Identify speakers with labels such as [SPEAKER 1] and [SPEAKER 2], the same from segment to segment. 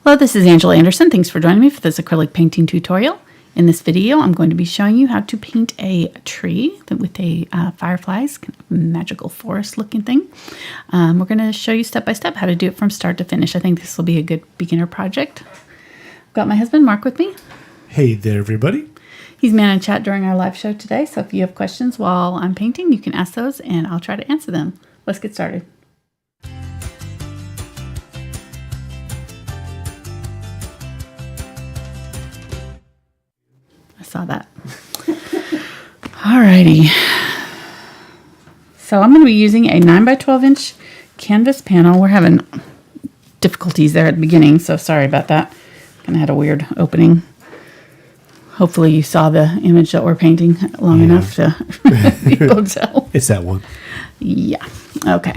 [SPEAKER 1] Hello, this is Angela Anderson. Thanks for joining me for this acrylic painting tutorial. In this video, I'm going to be showing you how to paint a tree with a fireflies, kind of magical forest looking thing. We're going to show you step by step how to do it from start to finish. I think this will be a good beginner project. I've got my husband Mark with me.
[SPEAKER 2] Hey there, everybody.
[SPEAKER 1] He's man in chat during our live show today, so if you have questions while I'm painting, you can ask those and I'll try to answer them. Let's get started. Saw that. Alrighty. So I'm going to be using a 9 by 12 inch canvas panel. We're having difficulties there at the beginning, so sorry about that. Kind of had a weird opening. Hopefully you saw the image that we're painting long enough to be able to tell.
[SPEAKER 2] It's that one.
[SPEAKER 1] Yeah. Okay.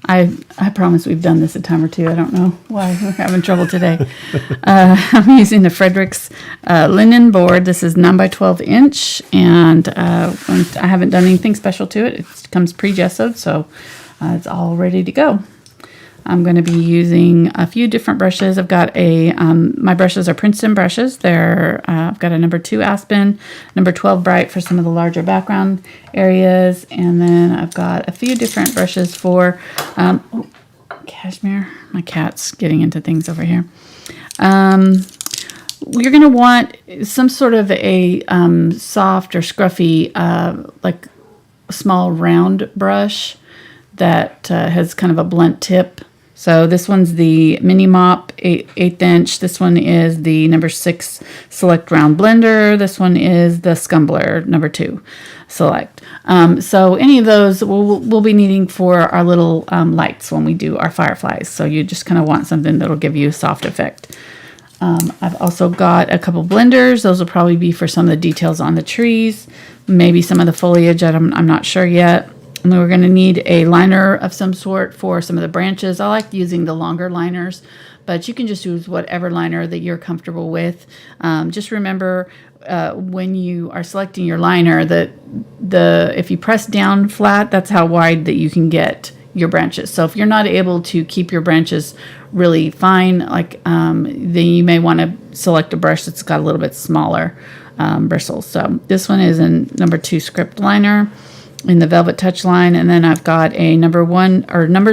[SPEAKER 1] I promise we've done this a time or two. I don't know why we're having trouble today. I'm using the Fredrix linen board. This is 9 by 12 inch, and I haven't done anything special to it. It comes pre-gessoed, so it's all ready to go. I'm going to be using a few different brushes. I've got my brushes are Princeton brushes. I've got a number 2 Aspen, number 12 Bright for some of the larger background areas. And then I've got a few different brushes for cashmere. My cat's getting into things over here. You're going to want some sort of a soft or scruffy, like small round brush that has kind of a blunt tip. So this one's the Mini Mop 8th inch. This one is the number 6 Select Round Blender. This one is the Scumbler number 2 Select. So any of those we'll be needing for our little lights when we do our fireflies. So you just kind of want something that'll give you a soft effect. I've also got a couple blenders. Those will probably be for some of the details on the trees, maybe some of the foliage. I'm not sure yet. And we're going to need a liner of some sort for some of the branches. I like using the longer liners, but you can just use whatever liner that you're comfortable with. Just remember when you are selecting your liner that if you press down flat, that's how wide that you can get your branches. So if you're not able to keep your branches really fine, then you may want to select a brush that's got a little bit smaller bristles. So this one is a number 2 script liner in the Velvet Touch line, and then I've got a number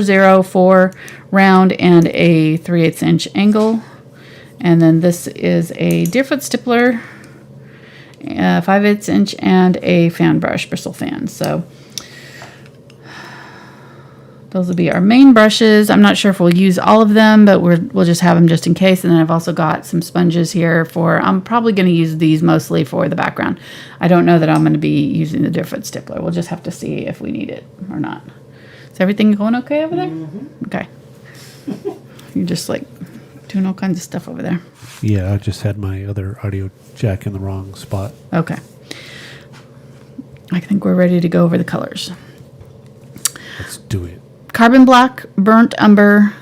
[SPEAKER 1] 0 4 round and a 3/8 inch angle, and then this is a Deerfoot Stippler 5/8 inch and a fan brush, bristle fan. So those will be our main brushes. I'm not sure if we'll use all of them, but we'll just have them just in case. And then I've also got some sponges here I'm probably going to use these mostly for the background. I don't know that I'm going to be using the Deerfoot Stippler. We'll just have to see if we need it or not. Is everything going okay over there? Mm-hmm. Okay. You're just like doing all kinds of stuff over there.
[SPEAKER 2] Yeah, I just had my other audio jack in the wrong spot.
[SPEAKER 1] Okay. I think we're ready to go over the colors.
[SPEAKER 2] Let's do it.
[SPEAKER 1] Carbon black, burnt umber,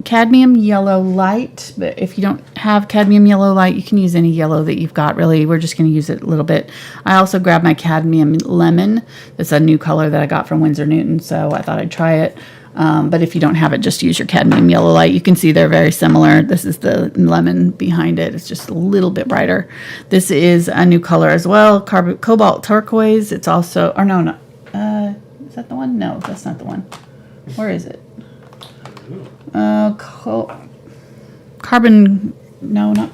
[SPEAKER 1] cadmium yellow light. But if you don't have cadmium yellow light, you can use any yellow that you've got, really. We're just going to use it a little bit. I also grabbed my cadmium lemon. It's a new color that I got from Winsor Newton, so I thought I'd try it. But if you don't have it, just use your cadmium yellow light. You can see they're very similar. This is the lemon behind it. It's just a little bit brighter. This is a new color as well, Cobalt Turquois. It's also, or no, is that the one? No, that's not the one. Where is it? Carbon, no, not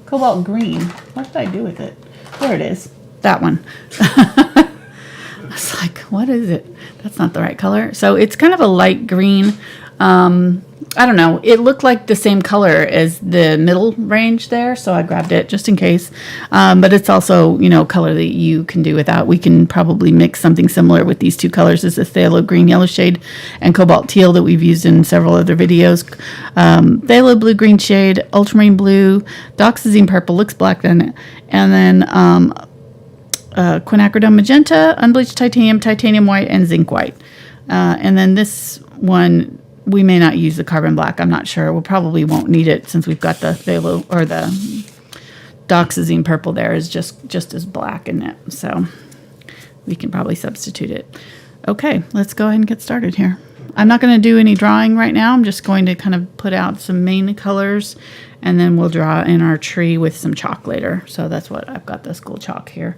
[SPEAKER 1] Cobalt Green. What did I do with it? There it is. That one. I was like, what is it? That's not the right color. So it's kind of a light green. I don't know. It looked like the same color as the middle range there, so I grabbed it just in case. But it's also, color that you can do without. We can probably mix something similar with these two colors. This is Phthalo green yellow shade and Cobalt teal that we've used in several other videos. Phthalo blue green shade, Ultramarine blue, Dioxazine purple, looks black in it, and then Quinacridone Magenta, Unbleached Titanium, Titanium White, and Zinc White. And then this one, we may not use the carbon black. I'm not sure. We probably won't need it since we've got the Phthalo or the Dioxazine purple there is just as black in it. So we can probably substitute it. Okay, let's go ahead and get started here. I'm not going to do any drawing right now. I'm just going to kind of put out some main colors, and then we'll draw in our tree with some chalk later. So that's what I've got, the school chalk here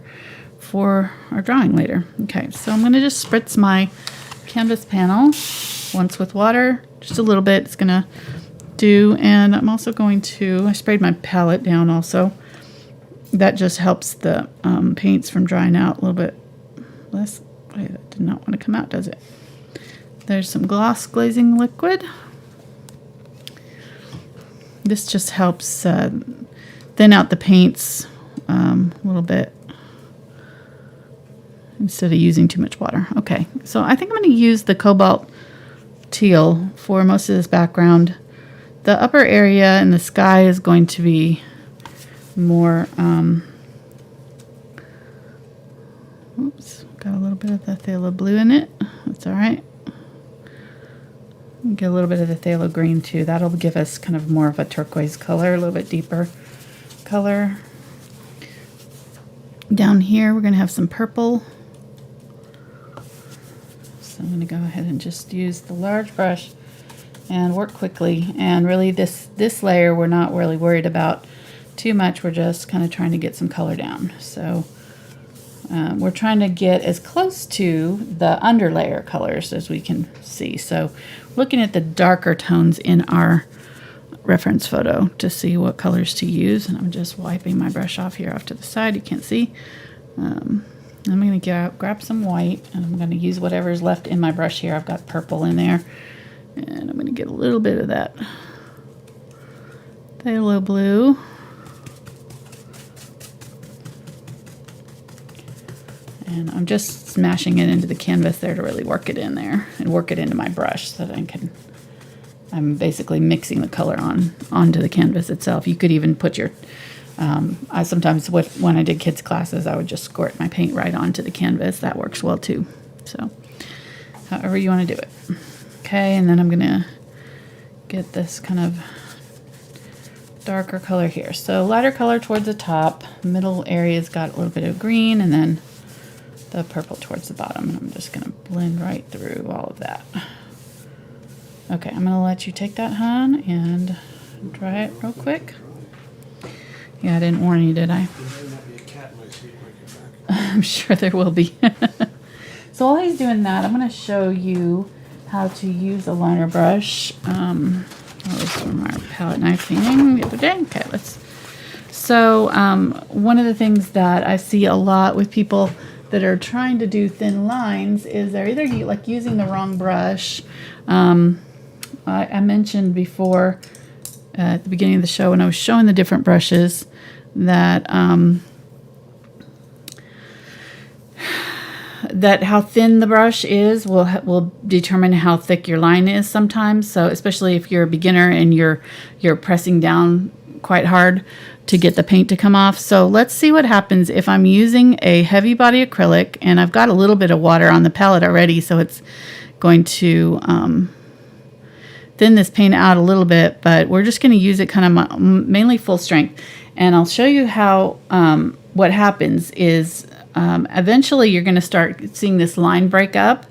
[SPEAKER 1] for our drawing later. Okay, so I'm going to just spritz my canvas panel once with water, just a little bit. It's going to do, and I'm also going to, I sprayed my palette down also. That just helps the paints from drying out a little bit less. Wait, that did not want to come out, does it? There's some gloss glazing liquid. This just helps thin out the paints a little bit instead of using too much water. Okay, so I think I'm going to use the Cobalt Teal for most of this background. The upper area in the sky is going to be more, oops, got a little bit of the phthalo blue in it. That's all right. Get a little bit of the phthalo green too. That'll give us kind of more of a turquoise color, a little bit deeper color. Down here, we're going to have some purple. So I'm going to go ahead and just use the large brush and work quickly. And really this layer we're not really worried about too much. We're just kind of trying to get some color down. So we're trying to get as close to the underlayer colors as we can see. So looking at the darker tones in our reference photo to see what colors to use. And I'm just wiping my brush off here off to the side. You can't see. I'm going to grab some white, and I'm going to use whatever's left in my brush here. I've got purple in there. And I'm going to get a little bit of that phthalo blue. And I'm just smashing it into the canvas there to really work it in there and work it into my brush so that I'm basically mixing the color onto the canvas itself. You could even put your, I sometimes, when I did kids classes, I would just squirt my paint right onto the canvas. That works well too. So however you want to do it. Okay, and then I'm going to get this kind of darker color here. So lighter color towards the top, middle area's got a little bit of green, and then the purple towards the bottom. And I'm just going to blend right through all of that. Okay, I'm going to let you take that, hon, and dry it real quick. Yeah, I didn't warn you, did I?
[SPEAKER 2] There might be a cat in my seat when I get back.
[SPEAKER 1] I'm sure there will be. So while he's doing that, I'm going to show you how to use a liner brush. That was from our palette knife painting the other day. Okay, So one of the things that I see a lot with people that are trying to do thin lines is they're either like using the wrong brush. I mentioned before at the beginning of the show when I was showing the different brushes that that how thin the brush is will determine how thick your line is sometimes. So especially if you're a beginner and you're pressing down quite hard to get the paint to come off. So let's see what happens if I'm using a heavy body acrylic, and I've got a little bit of water on the palette already, so it's going to thin this paint out a little bit, but we're just going to use it kind of mainly full strength. And I'll show you how what happens is eventually you're going to start seeing this line break up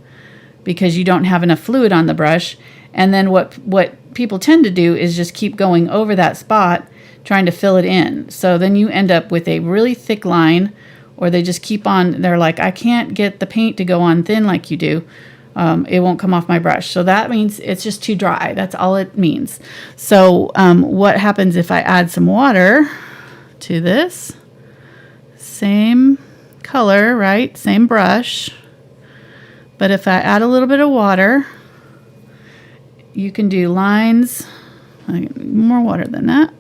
[SPEAKER 1] because you don't have enough fluid on the brush. And then what people tend to do is just keep going over that spot trying to fill it in. So then you end up with a really thick line, or they just keep on, they're like, I can't get the paint to go on thin like you do. It won't come off my brush. So that means it's just too dry. That's all it means. So what happens if I add some water to this? Same color, right? Same brush. But if I add a little bit of water, you can do lines, more water than that.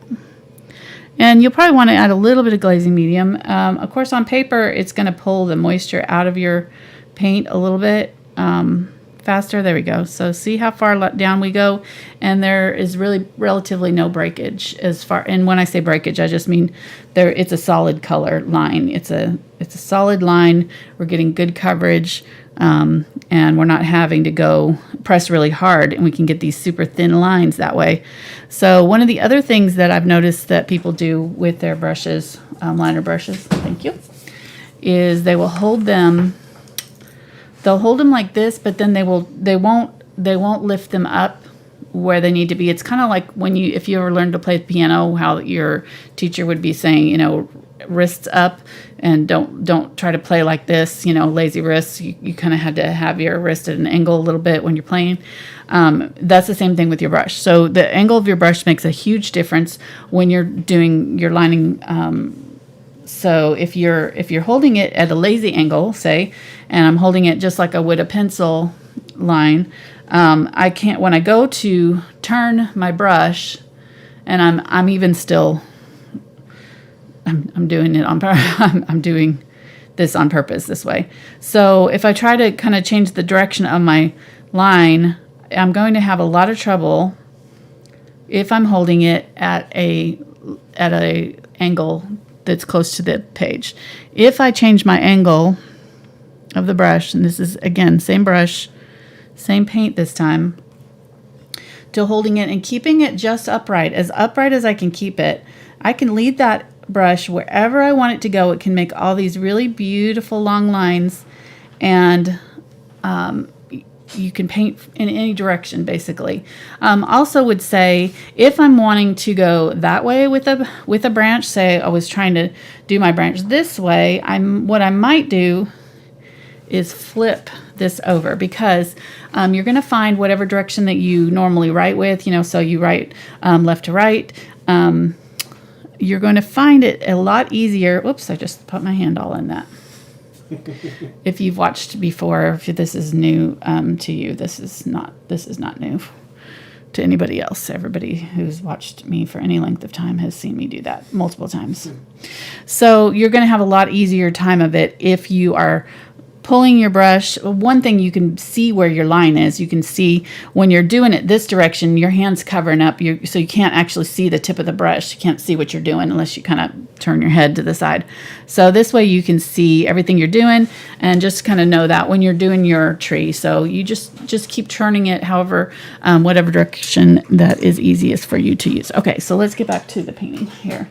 [SPEAKER 1] And you'll probably want to add a little bit of glazing medium. Of course, on paper, it's going to pull the moisture out of your paint a little bit faster. There we go. So see how far down we go, and there is really relatively no breakage as far. And when I say breakage, I just mean it's a solid color line. It's a solid line. We're getting good coverage, and we're not having to go press really hard, and we can get these super thin lines that way. So one of the other things that I've noticed that people do with their brushes, liner brushes, thank you, is they will hold them. They'll hold them like this, but then they won't they won't lift them up where they need to be. It's kind of like if you ever learned to play the piano, how your teacher would be saying, wrists up, and don't try to play like this, lazy wrists. You kind of had to have your wrist at an angle a little bit when you're playing. That's the same thing with your brush. So the angle of your brush makes a huge difference when you're doing your lining. So if you're holding it at a lazy angle, say, and I'm holding it just like I would a pencil line, I can't, when I go to turn my brush, and I'm even still, I'm doing it on I'm doing this on purpose this way. So if I try to kind of change the direction of my line, I'm going to have a lot of trouble if I'm holding it at a angle that's close to the page. If I change my angle of the brush, and this is again same brush, same paint this time, to holding it and keeping it just upright as I can keep it, I can lead that brush wherever I want it to go. It can make all these really beautiful long lines, and you can paint in any direction basically. Also would say if I'm wanting to go that way with a branch, say I was trying to do my branch this way, what I might do is flip this over, because you're going to find whatever direction that you normally write with, so you write left to right. You're going to find it a lot easier. Whoops, I just put my hand all in that. If you've watched before, if this is new to you, this is not new to anybody else. Everybody who's watched me for any length of time has seen me do that multiple times. So you're going to have a lot easier time of it if you are pulling your brush. One thing, you can see where your line is. You can see when you're doing it this direction, your hand's covering up, so you can't actually see the tip of the brush. You can't see what you're doing unless you kind of turn your head to the side. So this way you can see everything you're doing and just kind of know that when you're doing your tree. So you just keep turning it however, whatever direction that is easiest for you to use. Okay, so let's get back to the painting here.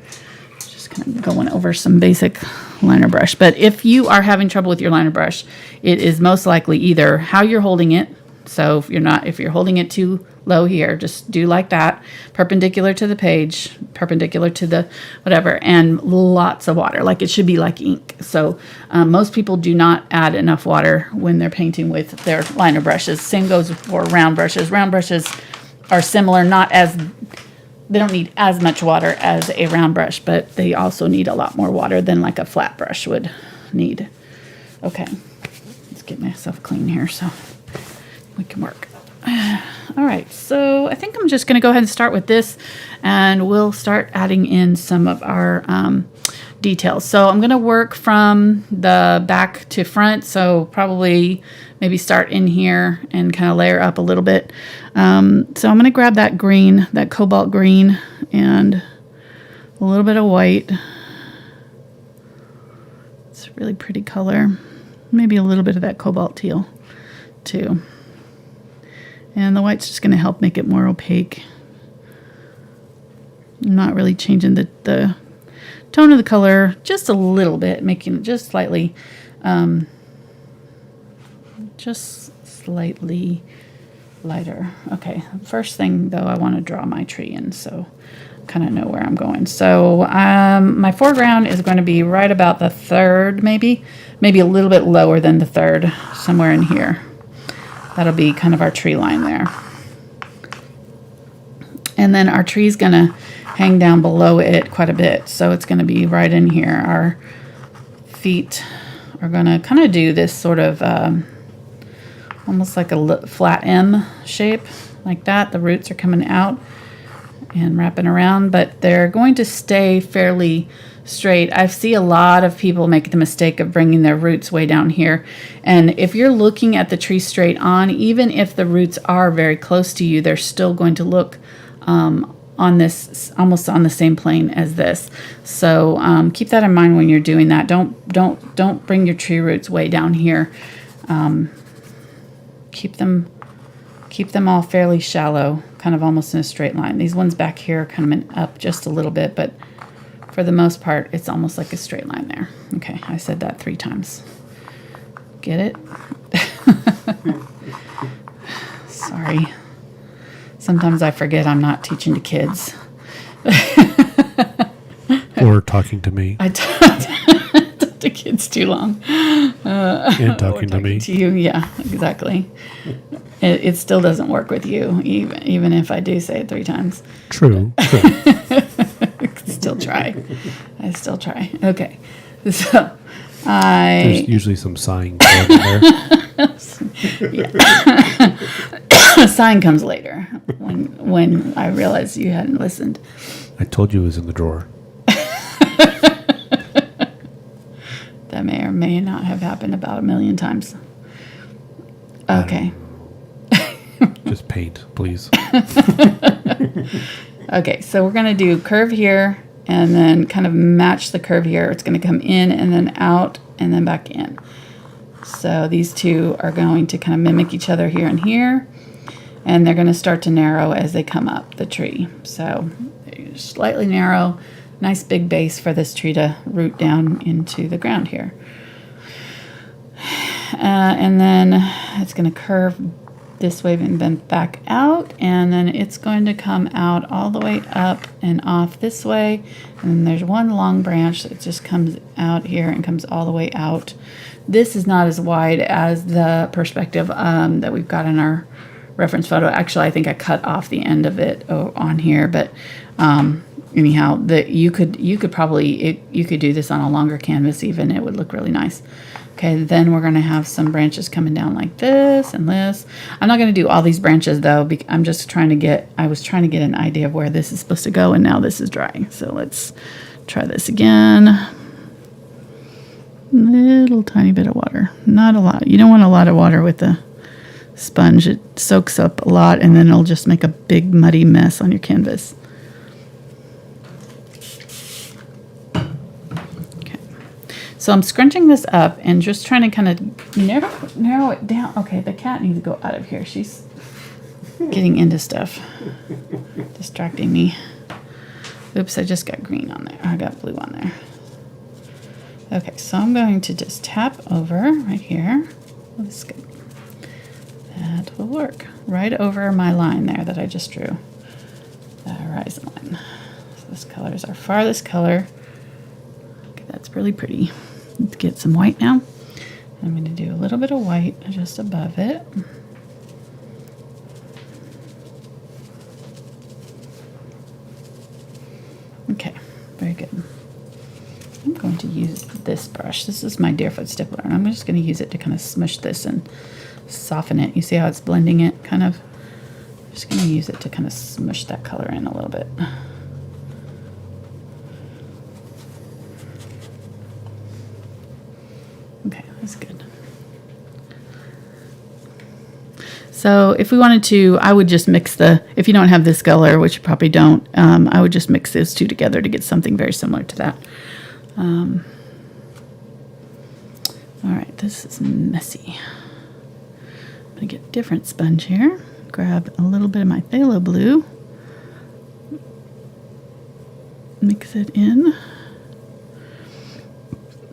[SPEAKER 1] Kind of going over some basic liner brush. But if you are having trouble with your liner brush, it is most likely either how you're holding it. So if you're holding it too low here, just do like that, perpendicular to the page, perpendicular to the whatever, and lots of water. Like it should be like ink. So most people do not add enough water when they're painting with their liner brushes. Same goes for round brushes. Round brushes are similar, they don't need as much water as a round brush, but they also need a lot more water than like a flat brush would need. Okay, let's get myself clean here so we can work. All right, so I think I'm just going to go ahead and start with this, and we'll start adding in some of our details. So I'm going to work from the back to front, so probably maybe start in here and kind of layer up a little bit. So I'm going to grab that green, that cobalt green, and a little bit of white. It's a really pretty color. Maybe a little bit of that cobalt teal too. And the white's just going to help make it more opaque. I'm not really changing the tone of the color just a little bit, making it just slightly lighter. Okay, first thing though, I want to draw my tree in, so kind of know where I'm going. So my foreground is going to be right about the third, maybe a little bit lower than the third, somewhere in here. That'll be kind of our tree line there. And then our tree's going to hang down below it quite a bit, so it's going to be right in here. Our feet are going to kind of do this sort of almost like a flat M shape, like that. The roots are coming out and wrapping around, but they're going to stay fairly straight. I see a lot of people make the mistake of bringing their roots way down here, and if you're looking at the tree straight on, even if the roots are very close to you, they're still going to look on this, almost on the same plane as this. So keep that in mind when you're doing that. Don't bring your tree roots way down here. Keep them all fairly shallow, kind of almost in a straight line. These ones back here are coming up just a little bit, but for the most part, it's almost like a straight line there. Okay, I said that 3 times. Get it? Sorry. Sometimes I forget I'm not teaching to kids.
[SPEAKER 2] Or talking to me.
[SPEAKER 1] I talk to kids too long.
[SPEAKER 2] And talking to me.
[SPEAKER 1] To you, yeah, exactly. It still doesn't work with you, even if I do say it 3 times.
[SPEAKER 2] True.
[SPEAKER 1] Still try. I still try. Okay. So
[SPEAKER 2] There's usually some sighing going in there.
[SPEAKER 1] A sign comes later when I realized you hadn't listened.
[SPEAKER 2] I told you it was in the drawer.
[SPEAKER 1] That may or may not have happened about 1,000,000 times. Okay.
[SPEAKER 2] Just paint, please.
[SPEAKER 1] Okay, so we're going to do curve here and then kind of match the curve here. It's going to come in and then out and then back in. So these two are going to kind of mimic each other here and here. And they're going to start to narrow as they come up the tree. So slightly narrow, nice big base for this tree to root down into the ground here. And then it's going to curve this way and then back out. And then it's going to come out all the way up and off this way. And then there's one long branch that just comes out here and comes all the way out. This is not as wide as the perspective that we've got in our reference photo. Actually, I think I cut off the end of it on here, but anyhow, you could do this on a longer canvas even. It would look really nice. Okay, then we're going to have some branches coming down like this and this. I'm not going to do all these branches though. I'm just trying to get an idea of where this is supposed to go, and now this is dry. So let's try this again. Little tiny bit of water, not a lot. You don't want a lot of water with the sponge. It soaks up a lot and then it'll just make a big muddy mess on your canvas. Okay, so I'm scrunching this up and just trying to kind of narrow it down. Okay, the cat needs to go out of here. She's getting into stuff, distracting me. Oops, I just got green on there. I got blue on there. Okay, so I'm going to just tap over right here. Let's go. That will work. Right over my line there that I just drew. The horizon line. So this color is our farthest color. Okay, that's really pretty. Let's get some white now. I'm going to do a little bit of white just above it. Okay, very good. I'm going to use this brush. This is my Deerfoot Stippler, and I'm just going to use it to kind of smush this and soften it. You see how it's blending it kind of? I'm just going to use it to kind of smush that color in a little bit. Okay, that's good. So if we wanted to, I would just mix if you don't have this color, which you probably don't, I would just mix those two together to get something very similar to that. All right, this is messy. I'm going to get a different sponge here. Grab a little bit of my Phthalo blue. Mix it in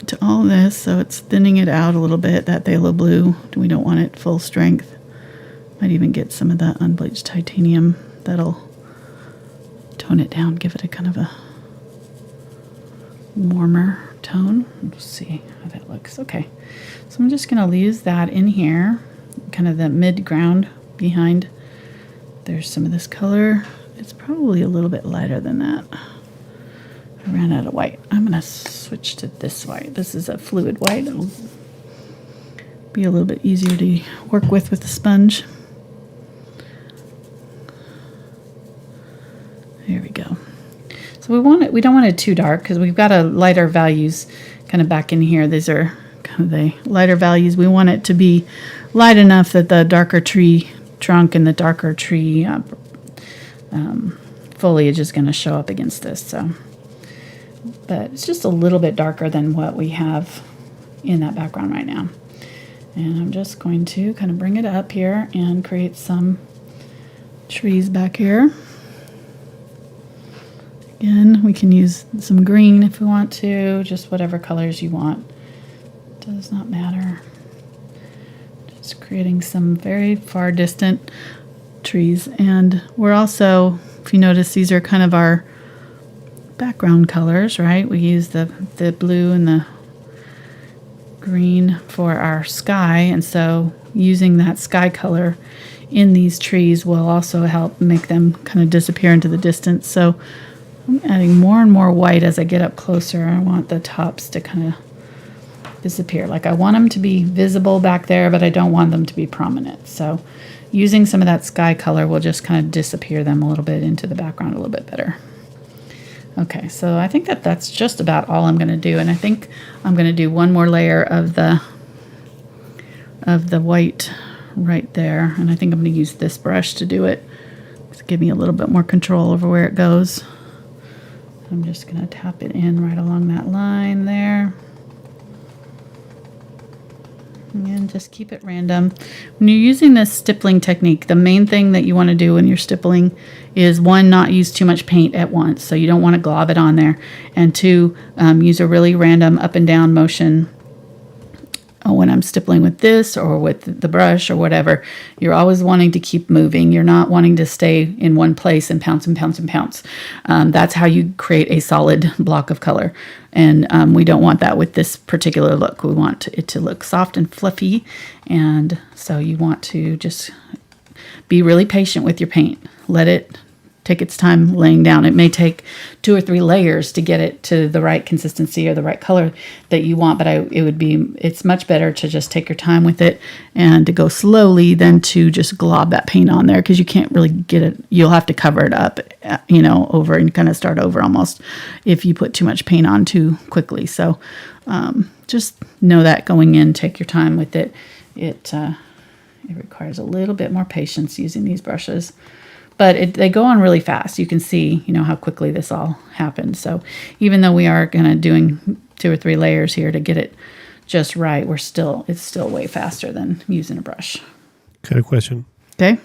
[SPEAKER 1] to all this so it's thinning it out a little bit, that Phthalo blue. We don't want it full strength. Might even get some of that unbleached titanium. That'll tone it down, give it a kind of a warmer tone. We'll see how that looks. Okay, so I'm just going to use that in here, kind of the mid-ground behind. There's some of this color. It's probably a little bit lighter than that. I ran out of white. I'm going to switch to this white. This is a fluid white. It'll be a little bit easier to work with the sponge. There we go. So we don't want it too dark because we've got a lighter values kind of back in here. These are kind of the lighter values. We want it to be light enough that the darker tree trunk and the darker tree foliage is going to show up against this. So, but it's just a little bit darker than what we have in that background right now. And I'm just going to kind of bring it up here and create some trees back here. Again, we can use some green if we want to, just whatever colors you want. Does not matter. Just creating some very far distant trees. And we're also, if you notice, these are kind of our background colors, right? We use the blue and the green for our sky, and so using that sky color in these trees will also help make them kind of disappear into the distance. So I'm adding more and more white as I get up closer. I want the tops to kind of disappear. Like I want them to be visible back there, but I don't want them to be prominent. So using some of that sky color will just kind of disappear them a little bit into the background a little bit better. Okay, so I think that's just about all I'm going to do, and I think I'm going to do one more layer of the white right there, and I think I'm going to use this brush to do it to give me a little bit more control over where it goes. I'm just going to tap it in right along that line there. And just keep it random. When you're using this stippling technique, the main thing that you want to do when you're stippling is, one, not use too much paint at once, so you don't want to glob it on there, and two, use a really random up and down motion when I'm stippling with this or with the brush or whatever. You're always wanting to keep moving. You're not wanting to stay in one place and pounce and pounce and pounce. That's how you create a solid block of color. And we don't want that with this particular look. We want it to look soft and fluffy. And so you want to just be really patient with your paint. Let it take its time laying down. It may take 2 or 3 layers to get it to the right consistency or the right color that you want, but it's much better to just take your time with it and to go slowly than to just glob that paint on there, because you can't really get it. You'll have to cover it up, over and kind of start over almost if you put too much paint on too quickly. So just know that going in, take your time with it. It requires a little bit more patience using these brushes. But they go on really fast. You can see, how quickly this all happened. So even though we are doing 2 or 3 layers here to get it just right, it's still way faster than using a brush.
[SPEAKER 2] Got a question.
[SPEAKER 1] Okay.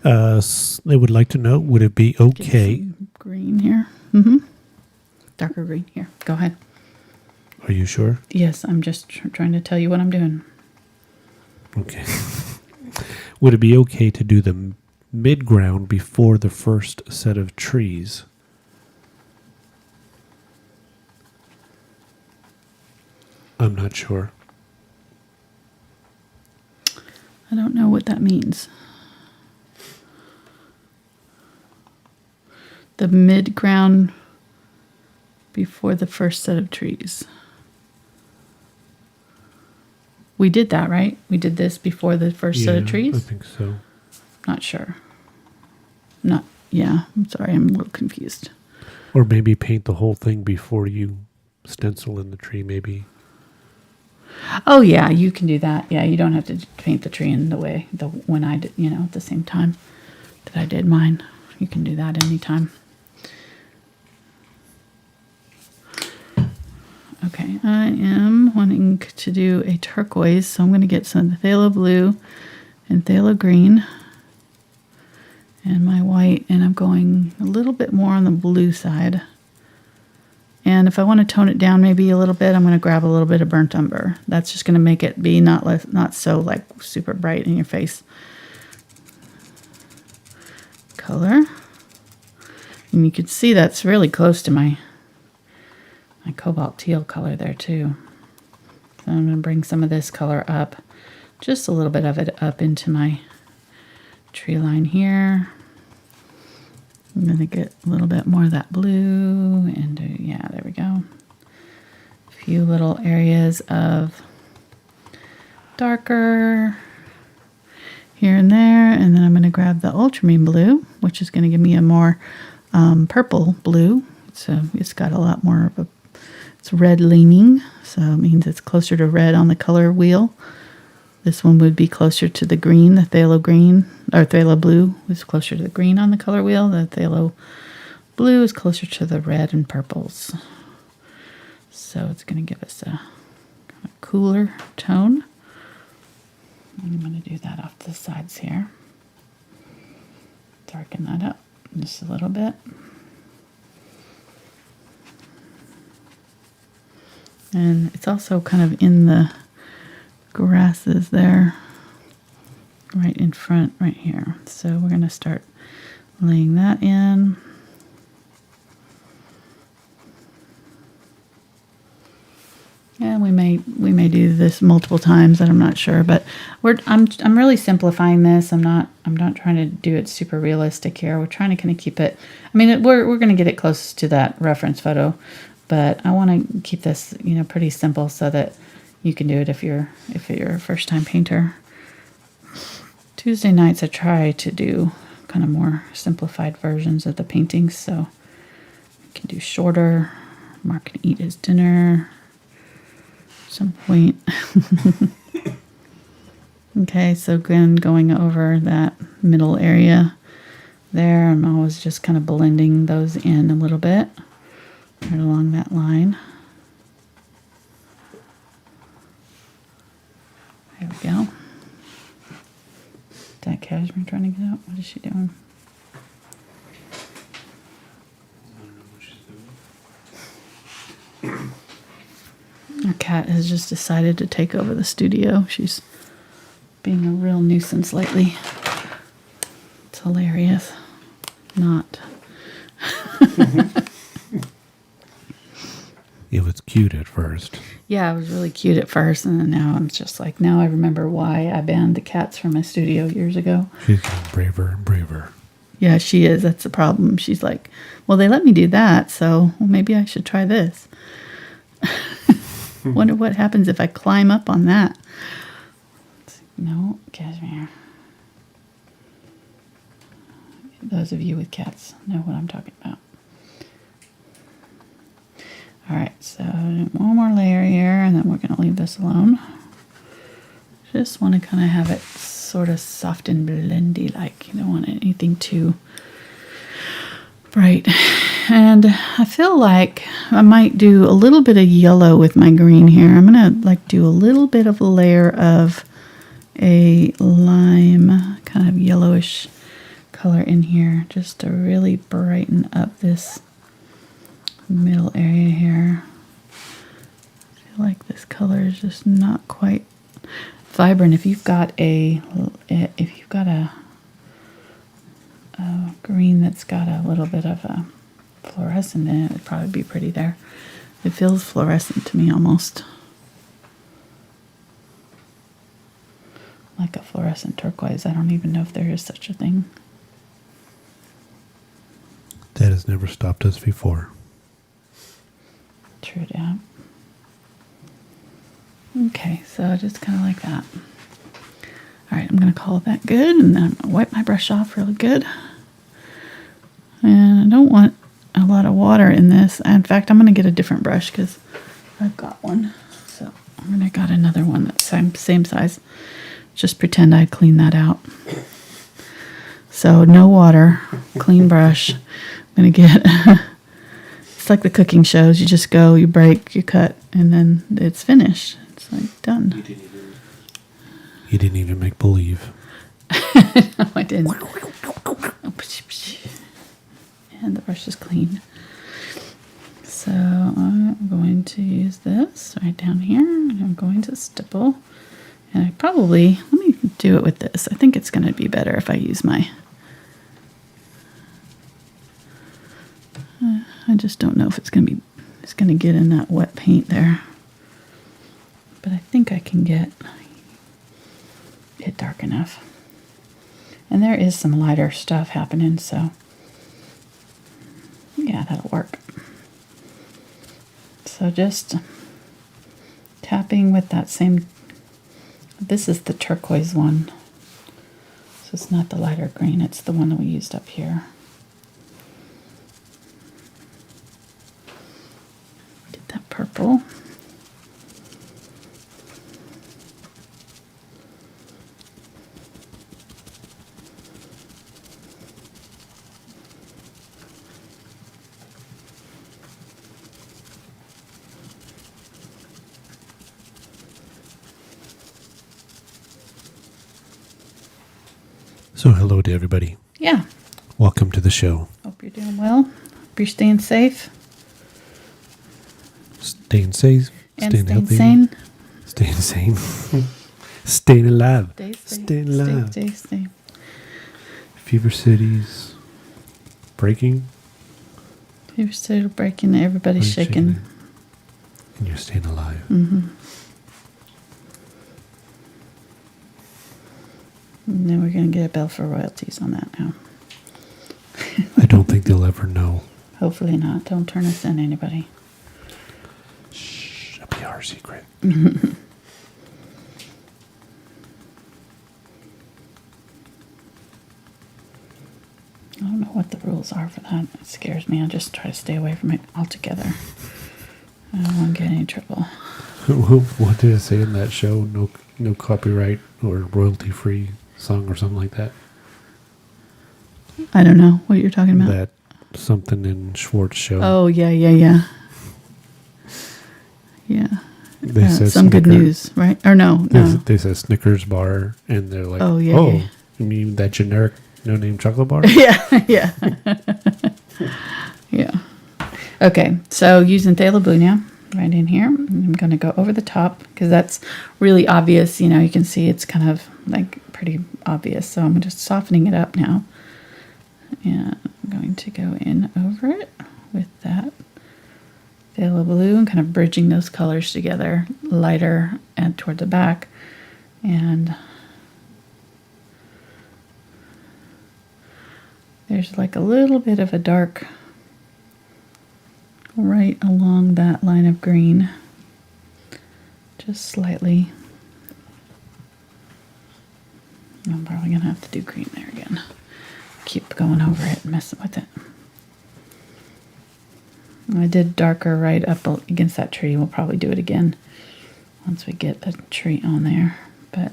[SPEAKER 2] They would like to know, would it be okay?
[SPEAKER 1] Get some green here. Mm-hmm. Darker green here. Go ahead.
[SPEAKER 2] Are you sure?
[SPEAKER 1] Yes, I'm just trying to tell you what I'm doing.
[SPEAKER 2] Okay. Would it be okay to do the mid-ground before the first set of trees? I'm not sure.
[SPEAKER 1] I don't know what that means. The mid-ground before the first set of trees. We did that, right? We did this before the first set of trees?
[SPEAKER 2] I think so.
[SPEAKER 1] Not sure. I'm sorry, I'm a little confused.
[SPEAKER 2] Or maybe paint the whole thing before you stencil in the tree, maybe.
[SPEAKER 1] Oh, yeah, you can do that. Yeah, you don't have to paint the tree in when I did, at the same time that I did mine. You can do that anytime. Okay, I am wanting to do a turquoise, so I'm going to get some phthalo blue and phthalo green and my white, and I'm going a little bit more on the blue side. And if I want to tone it down maybe a little bit, I'm going to grab a little bit of burnt umber. That's just going to make it be not so like super bright in your face color. And you can see that's really close to my cobalt teal color there too. So I'm going to bring some of this color up, just a little bit of it up into my tree line here. I'm going to get a little bit more of that blue, and there we go. A few little areas of darker here and there, and then I'm going to grab the Ultramarine Blue, which is going to give me a more purple blue. So it's got a lot more of it's red leaning, so it means it's closer to red on the color wheel. This one would be closer to the green, the phthalo green, or phthalo blue is closer to the green on the color wheel. The phthalo blue is closer to the red and purples. So it's going to give us a cooler tone. I'm going to do that off the sides here. Darken that up just a little bit. And it's also kind of in the grasses there. right in front, right here. So we're going to start laying that in. Yeah, we may do this multiple times, and I'm not sure, but I'm really simplifying this. I'm not trying to do it super realistic here. We're trying to kind of keep it. I mean, we're going to get it close to that reference photo, but I want to keep this, pretty simple so that you can do it if you're a first time painter. Tuesday nights I try to do kind of more simplified versions of the paintings, so you can do shorter. Mark can eat his dinner. Some point. Okay, so again, going over that middle area there, I'm always just kind of blending those in a little bit right along that line. There we go. Is that Cashmere trying to get out? What is she doing? Our cat has just decided to take over the studio. She's being a real nuisance lately. It's hilarious. Not.
[SPEAKER 2] It was cute at first.
[SPEAKER 1] Yeah, it was really cute at first, and then now I'm just like, now I remember why I banned the cats from my studio years ago.
[SPEAKER 2] She's getting braver and braver.
[SPEAKER 1] Yeah, she is. That's the problem. She's like, well, they let me do that, so maybe I should try this. Wonder what happens if I climb up on that. No, Cashmere. Those of you with cats know what I'm talking about. All right, so one more layer here, and then we're going to leave this alone. Just want to kind of have it sort of soft and blendy, like you don't want anything too bright. And I feel like I might do a little bit of yellow with my green here. I'm going to do a little bit of a layer of a lime, kind of yellowish color in here, just to really brighten up this middle area here. I feel like this color is just not quite vibrant. If you've got a green that's got a little bit of a fluorescent in it, it'd probably be pretty there. It feels fluorescent to me almost. Like a fluorescent turquoise. I don't even know if there is such a thing.
[SPEAKER 2] That has never stopped us before.
[SPEAKER 1] True that. Okay, so just kind of like that. All right, I'm going to call that good, and then I'm going to wipe my brush off really good. And I don't want a lot of water in this. In fact, I'm going to get a different brush because I've got one. So I'm going to got another one that's same size. Just pretend I cleaned that out. So no water, clean brush. I'm going to get, it's like the cooking shows. You just go, you break, you cut, and then it's finished. It's like done.
[SPEAKER 2] You didn't even make believe.
[SPEAKER 1] No, I didn't. And the brush is clean. So I'm going to use this right down here, and I'm going to stipple. And let me do it with this. I think it's going to be better if I use my, I just don't know if it's going to get in that wet paint there. But I think I can get it dark enough. And there is some lighter stuff happening, so yeah, that'll work. So just tapping with that same, this is the turquoise one. So it's not the lighter green, it's the one that we used up here. Get that purple.
[SPEAKER 2] So hello to everybody.
[SPEAKER 1] Yeah.
[SPEAKER 2] Welcome to the show.
[SPEAKER 1] Hope you're doing well. Hope you're staying safe.
[SPEAKER 2] Staying safe.
[SPEAKER 1] And
[SPEAKER 2] Staying healthy.
[SPEAKER 1] sane.
[SPEAKER 2] Staying sane. Staying alive.
[SPEAKER 1] Stay.
[SPEAKER 2] Staying alive.
[SPEAKER 1] Stay.
[SPEAKER 2] Fever City's breaking.
[SPEAKER 1] Fever City breaking. Everybody's shaking.
[SPEAKER 2] And you're staying alive.
[SPEAKER 1] Mm-hmm. And then we're going to get a bill for royalties on that now.
[SPEAKER 2] I don't think they'll ever know.
[SPEAKER 1] Hopefully not. Don't turn us in, anybody.
[SPEAKER 2] Shh, it'll be our secret.
[SPEAKER 1] I don't know what the rules are for that. It scares me. I'll just try to stay away from it altogether. I don't want to get in any trouble.
[SPEAKER 2] What did it say in that show? No copyright or royalty-free song or something like that?
[SPEAKER 1] I don't know what you're talking about.
[SPEAKER 2] That something in Schwartz show.
[SPEAKER 1] Oh, yeah. Yeah.
[SPEAKER 2] They said
[SPEAKER 1] some good news, right? Or no.
[SPEAKER 2] They said Snickers bar, and they're like,
[SPEAKER 1] oh, yeah.
[SPEAKER 2] You mean that generic no-name chocolate bar?
[SPEAKER 1] Yeah. Yeah. Okay, so using Phthalo Blue now, right in here. I'm going to go over the top because that's really obvious. You know, you can see it's kind of like pretty obvious. So I'm just softening it up now. And I'm going to go in over it with that Phthalo Blue and kind of bridging those colors together, lighter and toward the back. And there's like a little bit of a dark right along that line of green, just slightly. I'm probably gonna have to do green there again. Keep going over it and messing with it. I did darker right up against that tree. We'll probably do it again once we get a tree on there. But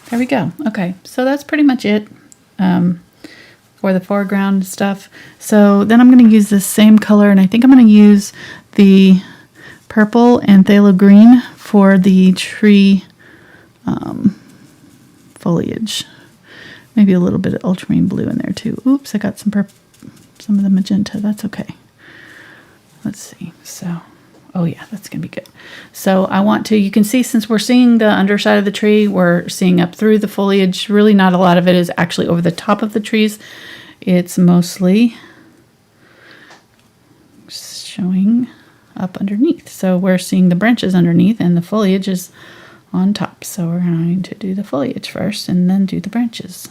[SPEAKER 1] there we go. Okay, so that's pretty much it for the foreground stuff. So then I'm going to use this same color, and I think I'm going to use the purple and phthalo green for the tree foliage. Maybe a little bit of ultramarine blue in there too. Oops, I got some of the magenta. That's okay. Let's see. So, oh yeah, that's going to be good. So I want to, you can see since we're seeing the underside of the tree, we're seeing up through the foliage. Really not a lot of it is actually over the top of the trees. It's mostly showing up underneath. So we're seeing the branches underneath and the foliage is on top. So we're going to do the foliage first and then do the branches.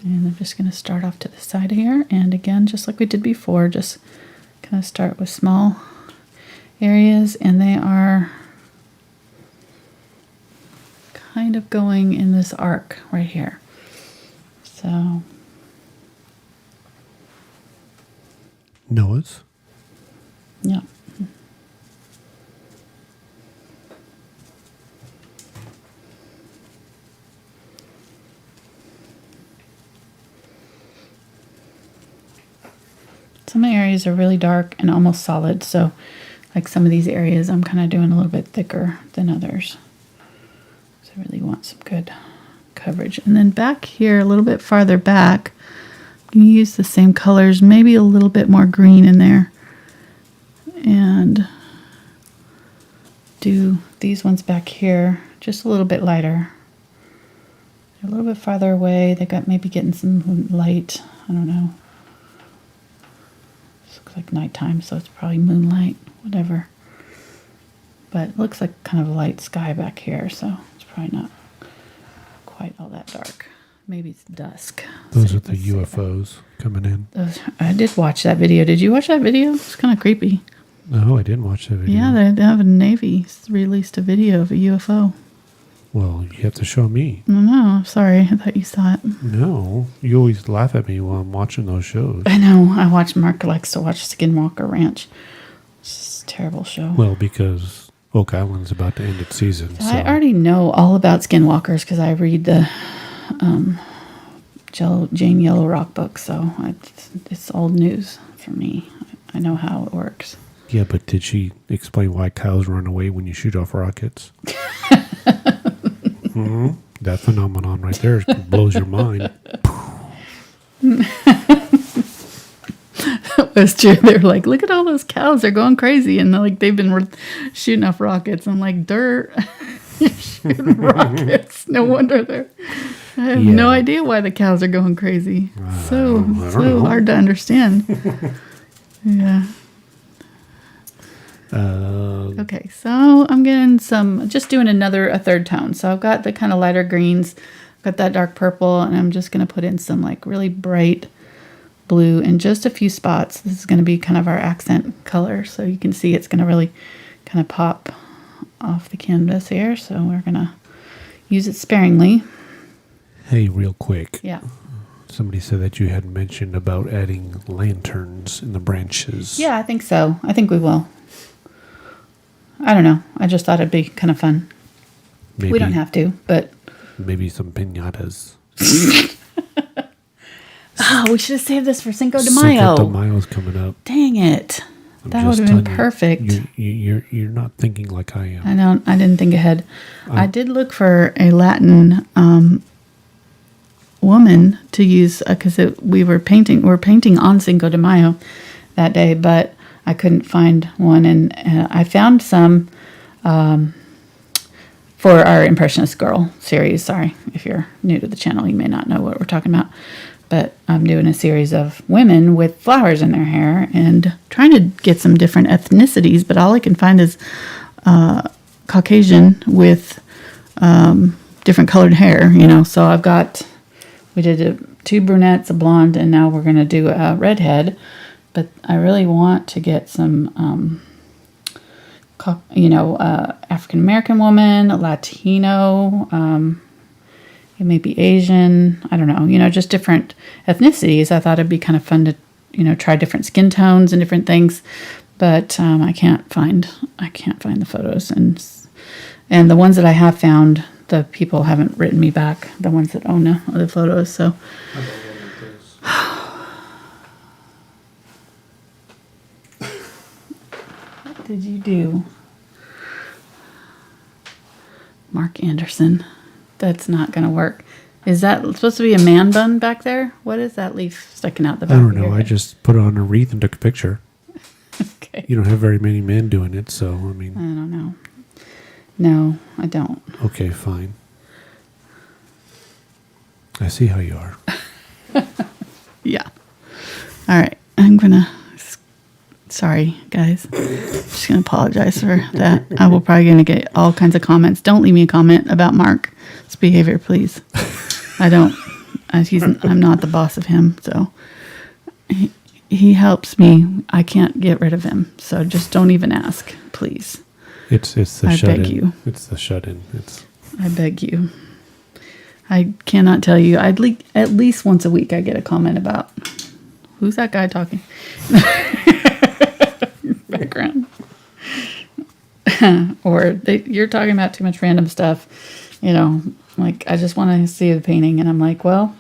[SPEAKER 1] And I'm just going to start off to the side here. And again, just like we did before, just kind of start with small areas. And they are kind of going in this arc right here. So
[SPEAKER 2] Noah's?
[SPEAKER 1] Yeah. Some areas are really dark and almost solid, so like some of these areas I'm kind of doing a little bit thicker than others. So I really want some good coverage. And then back here, a little bit farther back, I'm going to use the same colors, maybe a little bit more green in there. And do these ones back here just a little bit lighter. They're a little bit farther away. They got maybe getting some light. I don't know. This looks like nighttime, so it's probably moonlight, whatever. But it looks like kind of a light sky back here, so it's probably not quite all that dark. Maybe it's dusk.
[SPEAKER 2] Those are the UFOs coming in.
[SPEAKER 1] I did watch that video. Did you watch that video? It's kind of creepy.
[SPEAKER 2] No, I didn't watch that video.
[SPEAKER 1] Yeah, they have a Navy released a video of a UFO.
[SPEAKER 2] Well, you have to show me.
[SPEAKER 1] No, sorry. I thought you saw it.
[SPEAKER 2] No, you always laugh at me while I'm watching those shows.
[SPEAKER 1] I know. I watch. Mark likes to watch Skinwalker Ranch. It's a terrible show.
[SPEAKER 2] Well, because Oak Island's about to end its season.
[SPEAKER 1] I already know all about Skinwalkers because I read the Jane Yellow Rock book, so it's old news for me. I know how it works.
[SPEAKER 2] Yeah, but did she explain why cows run away when you shoot off rockets? That phenomenon right there blows your mind.
[SPEAKER 1] That's true. They're like, look at all those cows. They're going crazy. And like they've been shooting off rockets. I'm like, dirt. Shooting rockets. No wonder they're. I have no idea why the cows are going crazy. So hard to understand. Yeah. Okay, so I'm getting just doing a third tone. So I've got the kind of lighter greens, got that dark purple, and I'm just going to put in some like really bright blue in just a few spots. This is going to be kind of our accent color. So you can see it's going to really kind of pop off the canvas here. So we're going to use it sparingly.
[SPEAKER 2] Hey, real quick.
[SPEAKER 1] Yeah.
[SPEAKER 2] Somebody said that you had mentioned about adding lanterns in the branches.
[SPEAKER 1] Yeah, I think so. I think we will. I don't know. I just thought it'd be kind of fun.
[SPEAKER 2] Maybe,
[SPEAKER 1] we don't have to, but...
[SPEAKER 2] Maybe some piñatas.
[SPEAKER 1] Oh, we should have saved this for Cinco de Mayo.
[SPEAKER 2] Cinco de Mayo's coming up.
[SPEAKER 1] Dang it. That would have been perfect.
[SPEAKER 2] You're not thinking like I am.
[SPEAKER 1] I didn't think ahead. I did look for a Latin woman to use because we're painting on Cinco de Mayo that day, but I couldn't find one, and I found some for our Impressionist Girl series. Sorry, if you're new to the channel, you may not know what we're talking about, but I'm doing a series of women with flowers in their hair and trying to get some different ethnicities, but all I can find is Caucasian with different colored hair, so we did 2 brunettes, a blonde, and now we're going to do a redhead. But I really want to get some, African-American woman, a Latino, maybe Asian, I don't know, just different ethnicities. I thought it'd be kind of fun to, try different skin tones and different things. But I can't find the photos. And the ones that I have found, the people haven't written me back, the ones that own the photos, so... Did you do Mark Anderson? That's not going to work. Is that supposed to be a man bun back there? What is that leaf sticking out the back?
[SPEAKER 2] I don't know. I just put on a wreath and took a picture.
[SPEAKER 1] Okay.
[SPEAKER 2] You don't have very many men doing it, so I mean.
[SPEAKER 1] I don't know. No, I don't.
[SPEAKER 2] Okay, fine. I see how you are.
[SPEAKER 1] Yeah. All right. I'm going to... Sorry, guys. Just going to apologize for that. I will probably going to get all kinds of comments. Don't leave me a comment about Mark's behavior, please. I'm not the boss of him, so he helps me. I can't get rid of him, so just don't even ask, please.
[SPEAKER 2] It's the shut-in. I beg you. It's the shut-in.
[SPEAKER 1] I beg you. I cannot tell you. At least once a week I get a comment about who's that guy talking. Background. Or you're talking about too much random stuff. Like I just want to see the painting, and I'm like, well,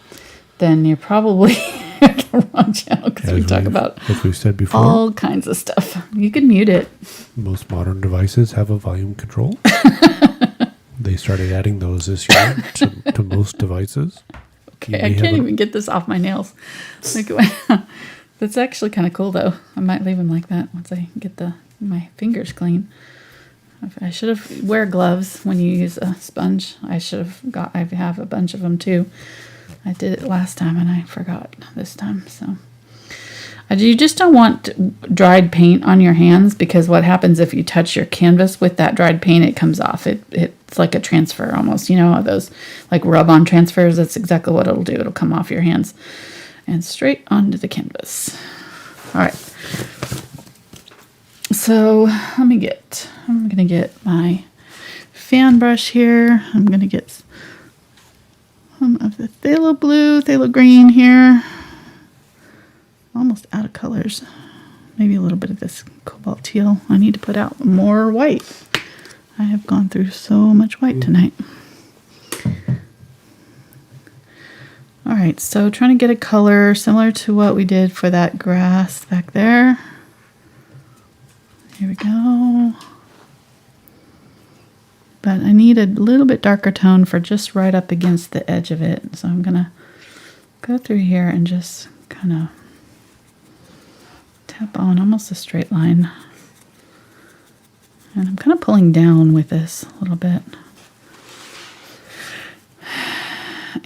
[SPEAKER 1] then you're probably at the wrong channel because we talk about,
[SPEAKER 2] as we've said before,
[SPEAKER 1] all kinds of stuff. You can mute it.
[SPEAKER 2] Most modern devices have a volume control. They started adding those this year to most devices.
[SPEAKER 1] Okay, I can't even get this off my nails. That's actually kind of cool, though. I might leave them like that once I get my fingers clean. I should have wear gloves when you use a sponge. I have a bunch of them too. I did it last time and I forgot this time. So you just don't want dried paint on your hands, because what happens if you touch your canvas with that dried paint, it comes off. It's like a transfer almost. Those like rub-on transfers. That's exactly what it'll do. It'll come off your hands and straight onto the canvas. All right. So I'm going to get my fan brush here. I'm going to get some of the phthalo blue, phthalo green here. Almost out of colors. Maybe a little bit of this cobalt teal. I need to put out more white. I have gone through so much white tonight. All right, so trying to get a color similar to what we did for that grass back there. Here we go. But I need a little bit darker tone for just right up against the edge of it. So I'm going to go through here and just kind of tap on almost a straight line. And I'm kind of pulling down with this a little bit.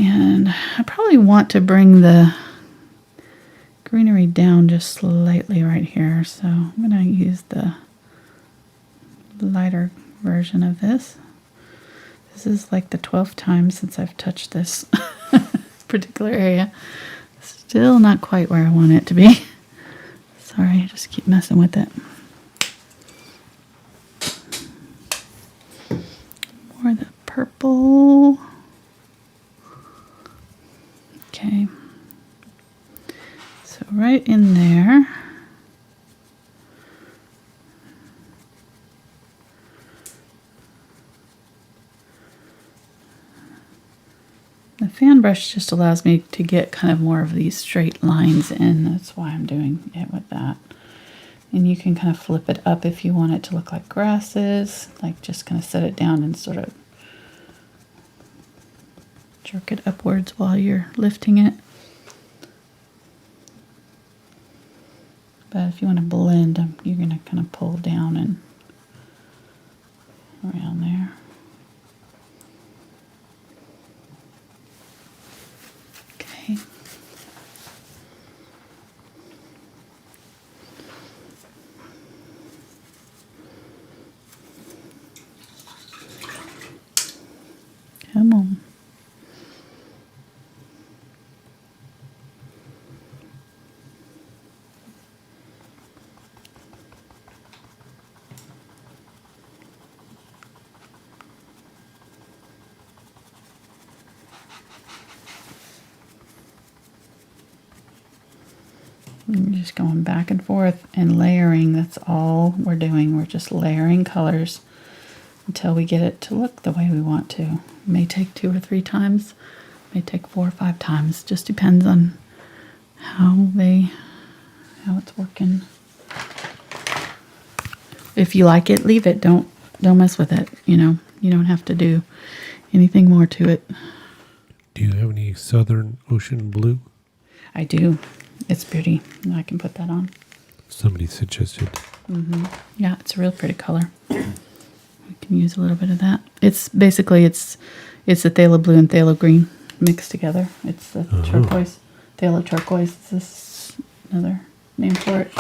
[SPEAKER 1] And I probably want to bring the greenery down just slightly right here. So I'm going to use the lighter version of this. This is like the 12th time since I've touched this particular area. Still not quite where I want it to be. Sorry, I just keep messing with it. More of the purple. Okay. So right in there. The fan brush just allows me to get kind of more of these straight lines in. That's why I'm doing it with that. And you can kind of flip it up if you want it to look like grasses. Like just kind of set it down and sort of jerk it upwards while you're lifting it. But if you want to blend, you're going to kind of pull down and around there. Okay. Come on. We're just going back and forth and layering. That's all we're doing. We're just layering colors until we get it to look the way we want to. It may take 2 or 3 times, may take 4 or 5 times. Just depends on how it's working. If you like it, leave it. Don't mess with it. You know, you don't have to do anything more to it.
[SPEAKER 2] Do you have any Southern Ocean Blue?
[SPEAKER 1] I do. It's pretty. I can put that on.
[SPEAKER 2] Somebody suggested.
[SPEAKER 1] Yeah, it's a real pretty color. We can use a little bit of that. It's basically it's the Phthalo blue and Phthalo green mixed together. It's the turquoise. Phthalo turquoise is this another name for it.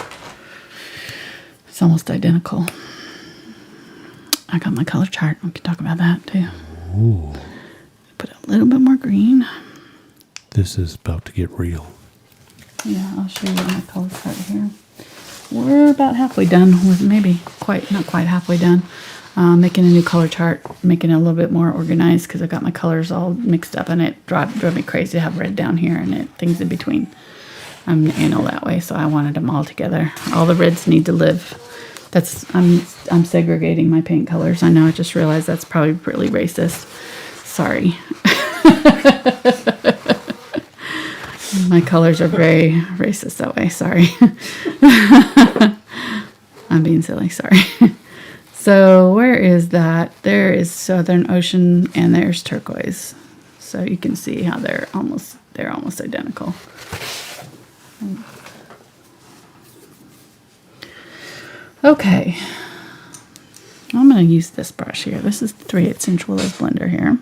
[SPEAKER 1] It's almost identical. I got my color chart. We can talk about that too.
[SPEAKER 2] Ooh.
[SPEAKER 1] Put a little bit more green.
[SPEAKER 2] This is about to get real.
[SPEAKER 1] Yeah, I'll show you my color chart here. We're about halfway done with not quite halfway done. Making a new color chart, making it a little bit more organized because I got my colors all mixed up and it drove me crazy to have red down here and things in between. I'm anal that way, so I wanted them all together. All the reds need to live. I'm segregating my paint colors. I know, I just realized that's probably really racist. Sorry. My colors are very racist that way. Sorry. I'm being silly. Sorry. So where is that? There is Southern Ocean and there's turquoise. So you can see how they're almost identical. Okay. I'm going to use this brush here. This is the 3/8 inch Willow's blender here.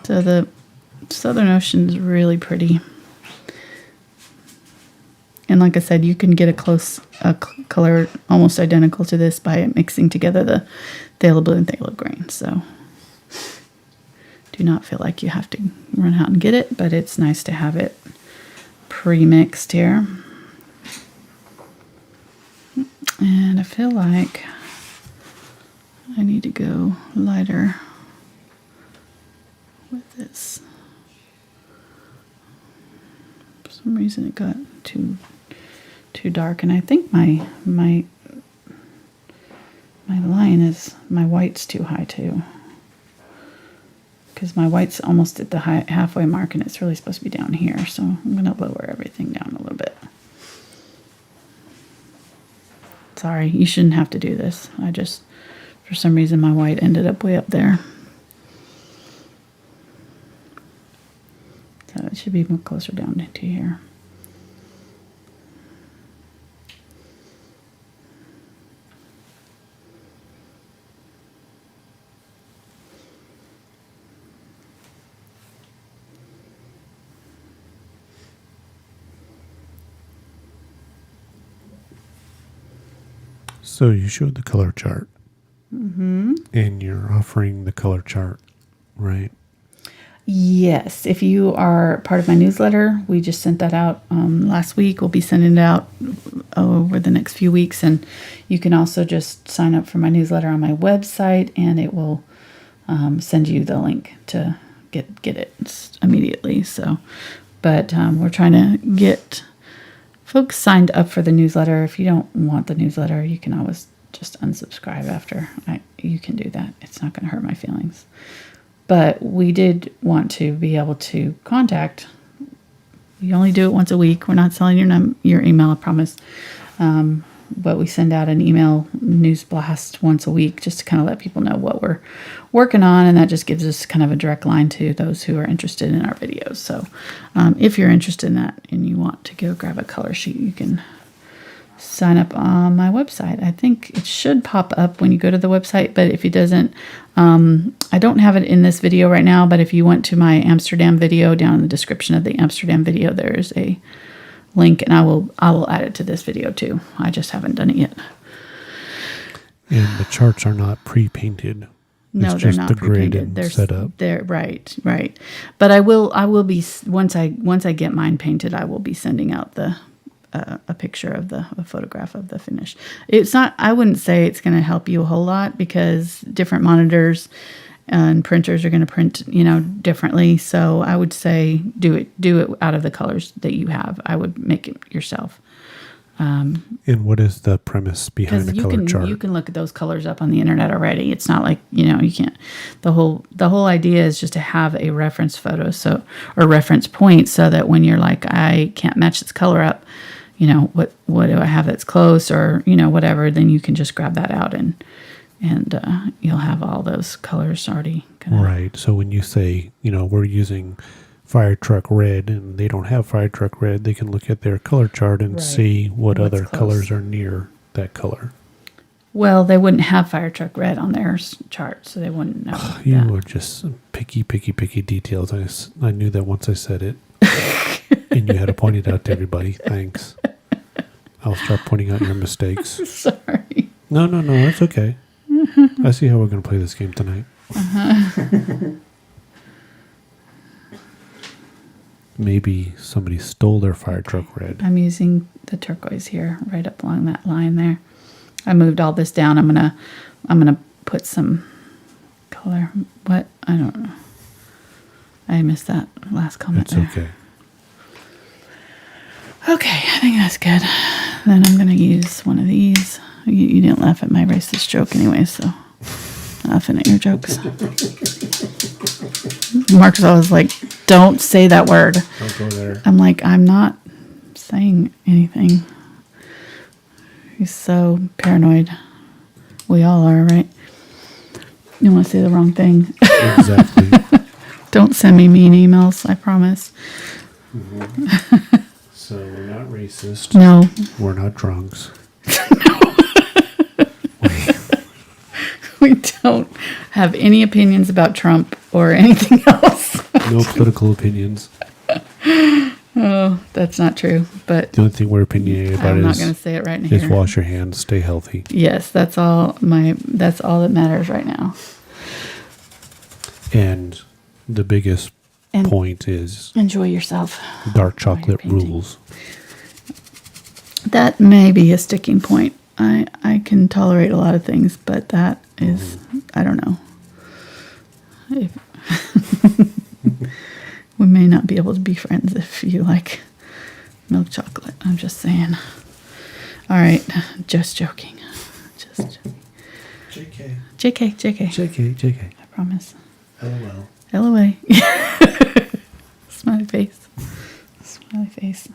[SPEAKER 1] So the Southern Ocean is really pretty. And like I said, you can get a color almost identical to this by mixing together the Phthalo blue and Phthalo green. So do not feel like you have to run out and get it, but it's nice to have it pre-mixed here. And I feel like I need to go lighter with this. For some reason it got too dark, and I think my white's too high too, because my white's almost at the halfway mark and it's really supposed to be down here, so I'm going to lower everything down a little bit. Sorry, you shouldn't have to do this. For some reason my white ended up way up there. So it should be more closer down to here.
[SPEAKER 2] So you showed the color chart. Mm-hmm. And you're offering the color chart, right?
[SPEAKER 1] Yes. If you are part of my newsletter, we just sent that out last week. We'll be sending it out over the next few weeks. And you can also just sign up for my newsletter on my website, and it will send you the link to get it immediately. So, but we're trying to get folks signed up for the newsletter. If you don't want the newsletter, you can always just unsubscribe after. You can do that. It's not going to hurt my feelings. But we did want to be able to contact. We only do it once a week. We're not selling your email, I promise. But we send out an email news blast once a week just to kind of let people know what we're working on. And that just gives us kind of a direct line to those who are interested in our videos. So if you're interested in that and you want to go grab a color sheet, you can sign up on my website. I think it should pop up when you go to the website, but if it doesn't, I don't have it in this video right now, but if you went to my Amsterdam video, down in the description of the Amsterdam video, there's a link, and I will add it to this video too. I just haven't done it yet.
[SPEAKER 2] And the charts are not pre-painted.
[SPEAKER 1] No,
[SPEAKER 2] it's
[SPEAKER 1] they're
[SPEAKER 2] just
[SPEAKER 1] not
[SPEAKER 2] the grid
[SPEAKER 1] pre-painted.
[SPEAKER 2] and setup.
[SPEAKER 1] They're right. But I will be, once I get mine painted, I will be sending out a picture of a photograph of the finish. It's not, I wouldn't say it's going to help you a whole lot because different monitors and printers are going to print, differently. So I would say do it out of the colors that you have. I would make it yourself.
[SPEAKER 2] And what is the premise behind the color chart?
[SPEAKER 1] You can look at those colors up on the internet already. It's not like, you can't. The whole idea is just to have a reference photo, or reference point, so that when you're like, I can't match this color up, what do I have that's close, or whatever, then you can just grab that out and you'll have all those colors already.
[SPEAKER 2] Right. So when you say, we're using fire truck red and they don't have fire truck red, they can look at their color chart and see what's other close. Colors are near that color.
[SPEAKER 1] Well, they wouldn't have fire truck red on their chart, so they wouldn't know.
[SPEAKER 2] You are just picky details. I knew that once I said it. And you had to point it out to everybody. Thanks. I'll start pointing out your mistakes.
[SPEAKER 1] Sorry.
[SPEAKER 2] No, that's okay. Mm-hmm. I see how we're going to play this game tonight. Uh-huh. Maybe somebody stole their fire truck red.
[SPEAKER 1] I'm using the turquoise here, right up along that line there. I moved all this down. I'm gonna put some color. What? I don't know. I missed that last comment.
[SPEAKER 2] That's okay.
[SPEAKER 1] Okay, I think that's good. Then I'm gonna use one of these. You didn't laugh at my racist joke anyway, so laughing at your jokes. Mark's always like, don't say that word.
[SPEAKER 2] Don't go there.
[SPEAKER 1] I'm like, I'm not saying anything. He's so paranoid. We all are, right? You want to say the wrong thing.
[SPEAKER 2] Exactly.
[SPEAKER 1] Don't send me mean emails, I promise.
[SPEAKER 2] Mm-hmm. So we're not racist.
[SPEAKER 1] No.
[SPEAKER 2] We're not drunks.
[SPEAKER 1] We don't have any opinions about Trump or anything else.
[SPEAKER 2] No political opinions.
[SPEAKER 1] Oh, that's not true. But
[SPEAKER 2] the only thing we're opinionated about
[SPEAKER 1] I'm not going to say it right in
[SPEAKER 2] is
[SPEAKER 1] here.
[SPEAKER 2] wash your hands, stay healthy.
[SPEAKER 1] Yes, that's all that matters right now.
[SPEAKER 2] And the biggest point is
[SPEAKER 1] enjoy yourself.
[SPEAKER 2] Dark chocolate rules.
[SPEAKER 1] That may be a sticking point. I can tolerate a lot of things, but that is, I don't know. We may not be able to be friends if you like milk chocolate. I'm just saying. All right. Just joking. Just
[SPEAKER 2] JK.
[SPEAKER 1] JK. I promise.
[SPEAKER 2] LOL.
[SPEAKER 1] LOA. Smiley face.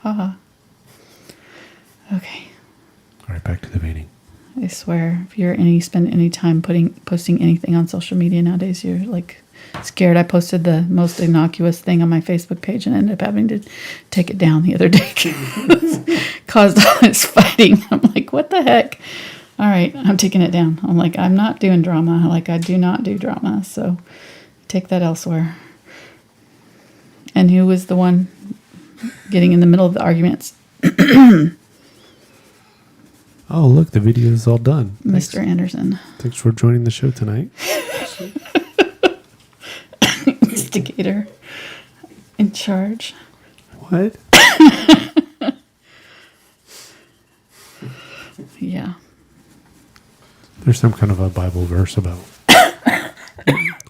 [SPEAKER 1] Haha. Okay.
[SPEAKER 2] All right, back to the painting.
[SPEAKER 1] I swear, if you spend any time posting anything on social media nowadays, you're like scared. I posted the most innocuous thing on my Facebook page and ended up having to take it down the other day. Caused all this fighting. I'm like, what the heck? All right, I'm taking it down. I'm like, I'm not doing drama. Like, I do not do drama. So take that elsewhere. And who was the one getting in the middle of the arguments?
[SPEAKER 2] Oh, look, the video is all done.
[SPEAKER 1] Mr. Anderson.
[SPEAKER 2] Thanks for joining the show tonight.
[SPEAKER 1] Instigator. In charge.
[SPEAKER 2] What?
[SPEAKER 1] Yeah.
[SPEAKER 2] There's some kind of a Bible verse about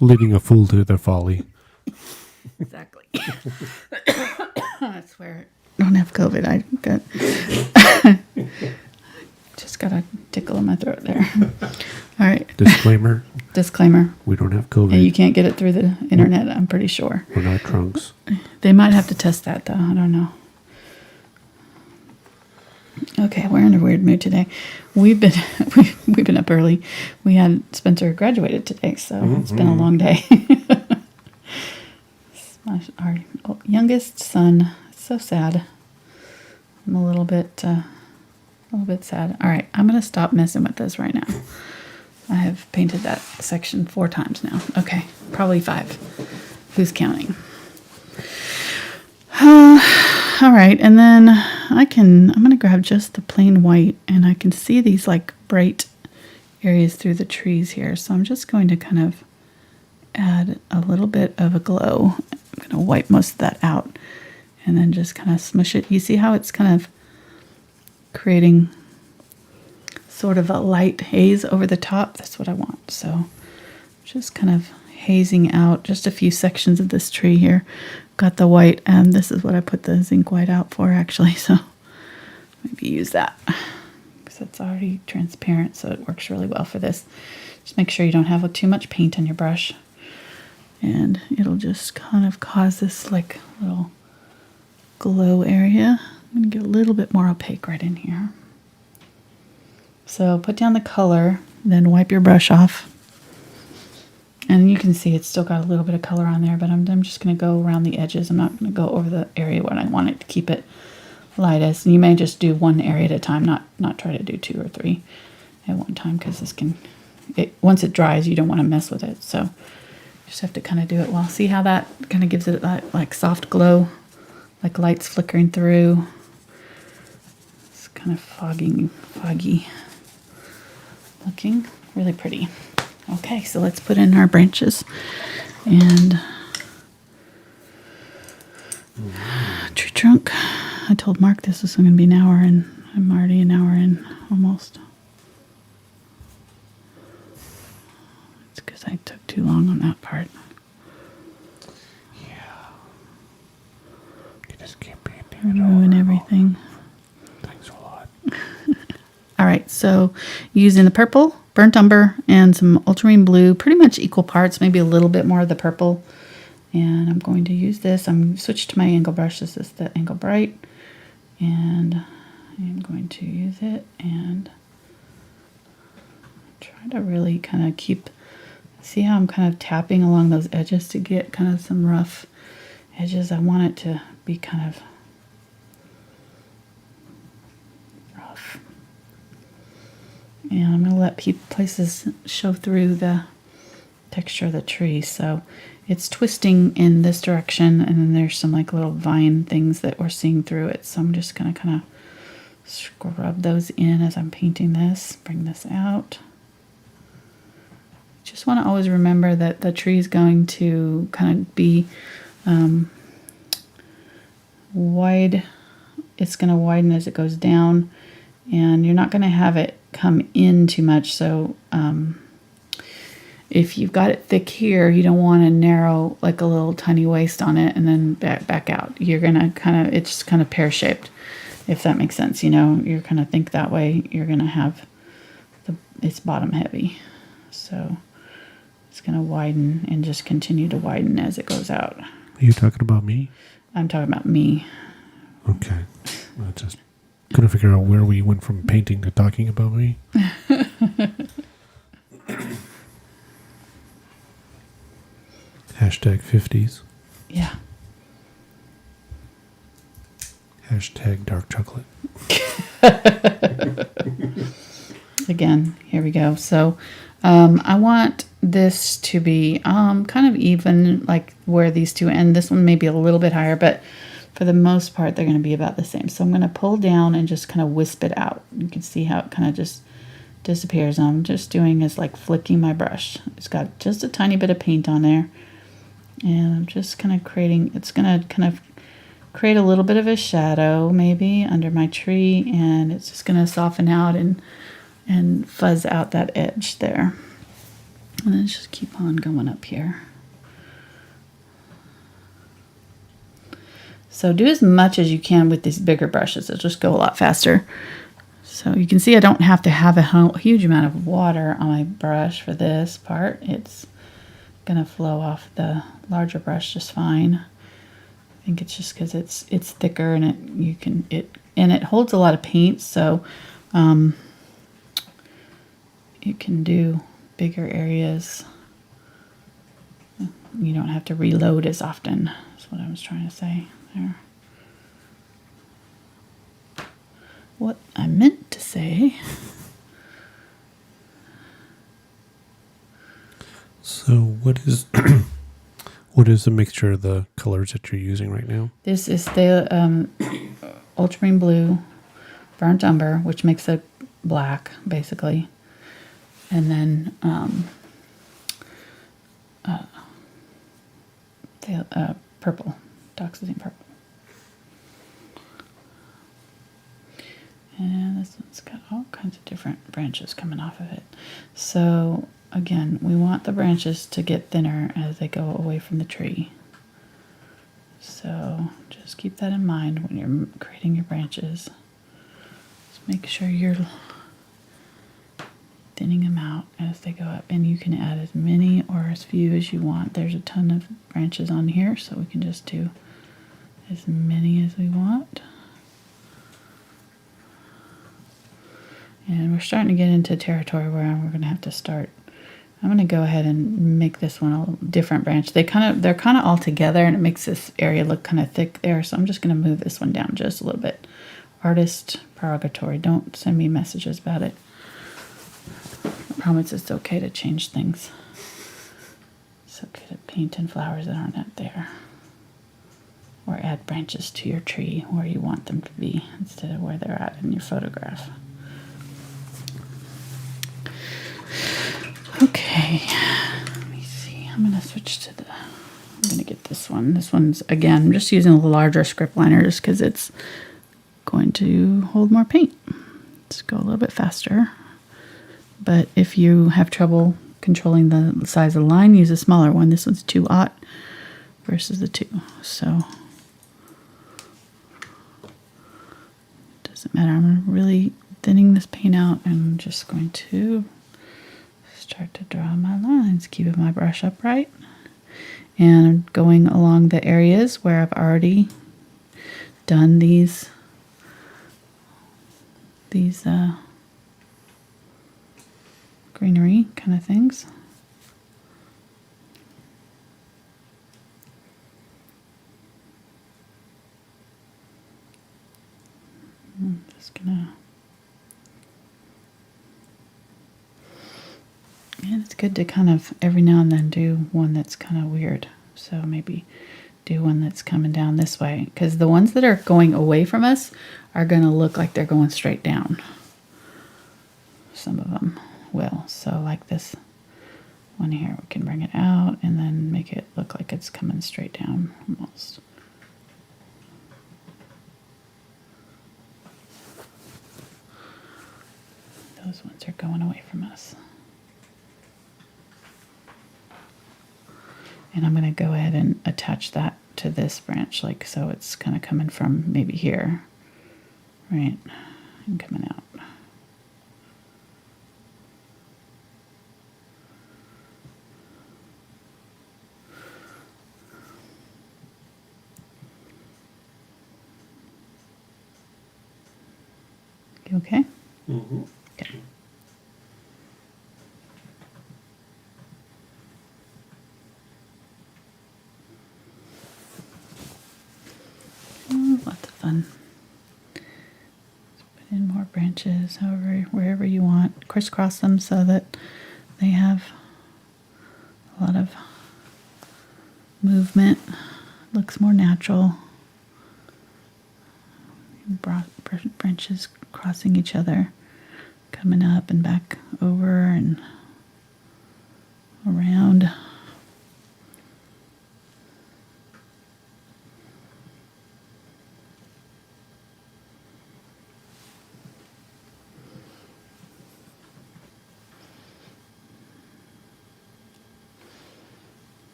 [SPEAKER 2] leading a fool to their folly.
[SPEAKER 1] Exactly. I swear. I don't have COVID. I got just got a tickle in my throat there. All right.
[SPEAKER 2] Disclaimer. We don't have COVID.
[SPEAKER 1] And you can't get it through the internet, I'm pretty sure.
[SPEAKER 2] We're not drunks.
[SPEAKER 1] They might have to test that, though. I don't know. Okay, we're in a weird mood today. We've been up early. We had Spencer graduated today, so it's been a long day. Our youngest son. It's so sad. I'm a little bit sad. All right, I'm gonna stop messing with this right now. I have painted that section 4 times now. Okay, probably 5. Who's counting? All right, and then I'm going to grab just the plain white, and I can see these like bright areas through the trees here. So I'm just going to kind of add a little bit of a glow. I'm going to wipe most of that out and then just kind of smush it. You see how it's kind of creating sort of a light haze over the top? That's what I want. So just kind of hazing out just a few sections of this tree here. Got the white, and this is what I put the zinc white out for, actually, so maybe use that because it's already transparent, so it works really well for this. Just make sure you don't have too much paint on your brush, and it'll just kind of cause this like little glow area. I'm going to get a little bit more opaque right in here. So put down the color, then wipe your brush off. And you can see it's still got a little bit of color on there, but I'm just going to go around the edges. I'm not going to go over the area when I want it to keep it lightest. And you may just do one area at a time, not try to do 2 or 3 at one time, because this once it dries, you don't want to mess with it. So you just have to kind of do it well. See how that kind of gives it that like soft glow, like lights flickering through. It's kind of foggy looking, really pretty. Okay, so let's put in our branches and tree trunk. I told Mark this was going to be an hour, and I'm already an hour in almost. It's because I took too long on that part.
[SPEAKER 2] Yeah. You just keep painting
[SPEAKER 1] it. Ruin everything.
[SPEAKER 2] Thanks a lot.
[SPEAKER 1] All right, so using the purple, burnt umber, and some ultramarine blue, pretty much equal parts, maybe a little bit more of the purple. And I'm going to use this. I'm switched to my angle brush. This is the Angle Bright. And I'm going to use it and try to really kind of see how I'm kind of tapping along those edges to get kind of some rough edges. I want it to be kind of rough. And I'm going to let places show through the texture of the tree. So it's twisting in this direction, and then there's some like little vine things that we're seeing through it. So I'm just going to kind of scrub those in as I'm painting this. Bring this out. Just want to always remember that the tree is going to kind of be wide. It's going to widen as it goes down, and you're not going to have it come in too much. So if you've got it thick here, you don't want to narrow like a little tiny waist on it and then back out. You're going to it's just kind of pear-shaped, if that makes sense. You know, you're going to think that way. You're going to have it's bottom heavy. So it's going to widen and just continue to widen as it goes out.
[SPEAKER 2] Are you talking about me?
[SPEAKER 1] I'm talking about me.
[SPEAKER 2] Okay. I just couldn't figure out where we went from painting to talking about me. Hashtag 50s.
[SPEAKER 1] Yeah.
[SPEAKER 2] Hashtag dark chocolate.
[SPEAKER 1] Again, here we go. So I want this to be kind of even, like where these two end. This one may be a little bit higher, but for the most part, they're going to be about the same. So I'm going to pull down and just kind of wisp it out. You can see how it kind of just disappears. All I'm just doing is like flicking my brush. It's got just a tiny bit of paint on there. And I'm just kind of creating, it's going to kind of create a little bit of a shadow maybe under my tree, and it's just going to soften out and fuzz out that edge there. And then just keep on going up here. So do as much as you can with these bigger brushes. It'll just go a lot faster. So you can see I don't have to have a huge amount of water on my brush for this part. It's going to flow off the larger brush just fine. I think it's just because it's thicker and it holds a lot of paint, so you can do bigger areas. You don't have to reload as often. That's what I was trying to say there. What I meant to say.
[SPEAKER 2] So what is what is the mixture of the colors that you're using right now?
[SPEAKER 1] This is the Ultramarine Blue, Burnt Umber, which makes it black, basically. And then purple, Dioxazine Purple. And this one's got all kinds of different branches coming off of it. So again, we want the branches to get thinner as they go away from the tree. So just keep that in mind when you're creating your branches. Just make sure you're thinning them out as they go up. And you can add as many or as few as you want. There's a ton of branches on here, so we can just do as many as we want. And we're starting to get into territory where we're going to have to start. I'm going to go ahead and make this one a different branch. They're kind of all together, and it makes this area look kind of thick there. So I'm just going to move this one down just a little bit. Artist purgatory. Don't send me messages about it. I promise it's okay to change things. It's okay to paint in flowers that aren't out there. Or add branches to your tree where you want them to be instead of where they're at in your photograph. Okay, let me see. I'm going to switch to I'm going to get this one. This one's, again, I'm just using a larger script liner just because it's going to hold more paint. Let's go a little bit faster. But if you have trouble controlling the size of the line, use a smaller one. This one's 2/0 versus the 2. So it doesn't matter. I'm really thinning this paint out and I'm just going to start to draw my lines, keeping my brush upright, and I'm going along the areas where I've already done these greenery kind of things. I'm just gonna. And it's good to kind of every now and then do one that's kind of weird. So maybe do one that's coming down this way, because the ones that are going away from us are going to look like they're going straight down. Some of them will. So like this one here, we can bring it out and then make it look like it's coming straight down almost. Those ones are going away from us. And I'm going to go ahead and attach that to this branch, like so it's kind of coming from maybe here, right, and coming out. You okay?
[SPEAKER 2] Mm-hmm.
[SPEAKER 1] Okay. Lots of fun. Just put in more branches, wherever you want. Crisscross them so that they have a lot of movement. Looks more natural. branches crossing each other, coming up and back over and around.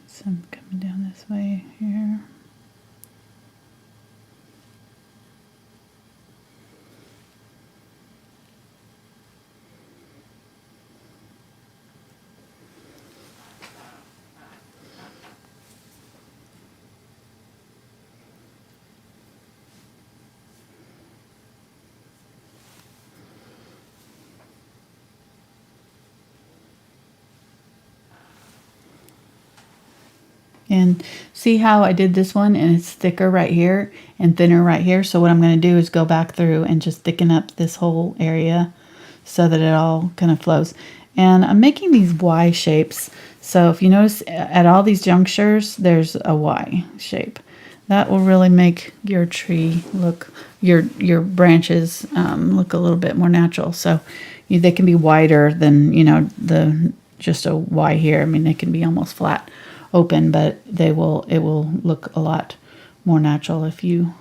[SPEAKER 1] Some coming down this way here. And see how I did this one and it's thicker right here and thinner right here. So what I'm going to do is go back through and just thicken up this whole area so that it all kind of flows. And I'm making these Y shapes. So if you notice at all these junctures, there's a Y shape. That will really make your tree look, your branches look a little bit more natural. So they can be wider than, just a Y here. I mean, they can be almost flat open, but it will look a lot more natural if you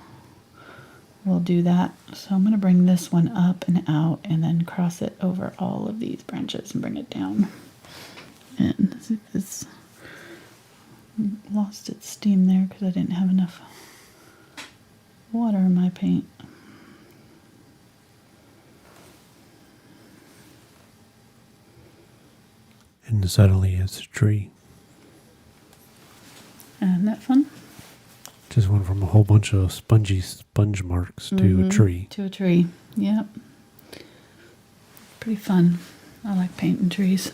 [SPEAKER 1] will do that. So I'm going to bring this one up and out and then cross it over all of these branches and bring it down. And see if it's lost its steam there because I didn't have enough water in my paint.
[SPEAKER 2] And suddenly it's a tree.
[SPEAKER 1] Isn't that fun?
[SPEAKER 2] Just went from a whole bunch of sponge marks to a tree.
[SPEAKER 1] To a tree, yep. Pretty fun. I like painting trees.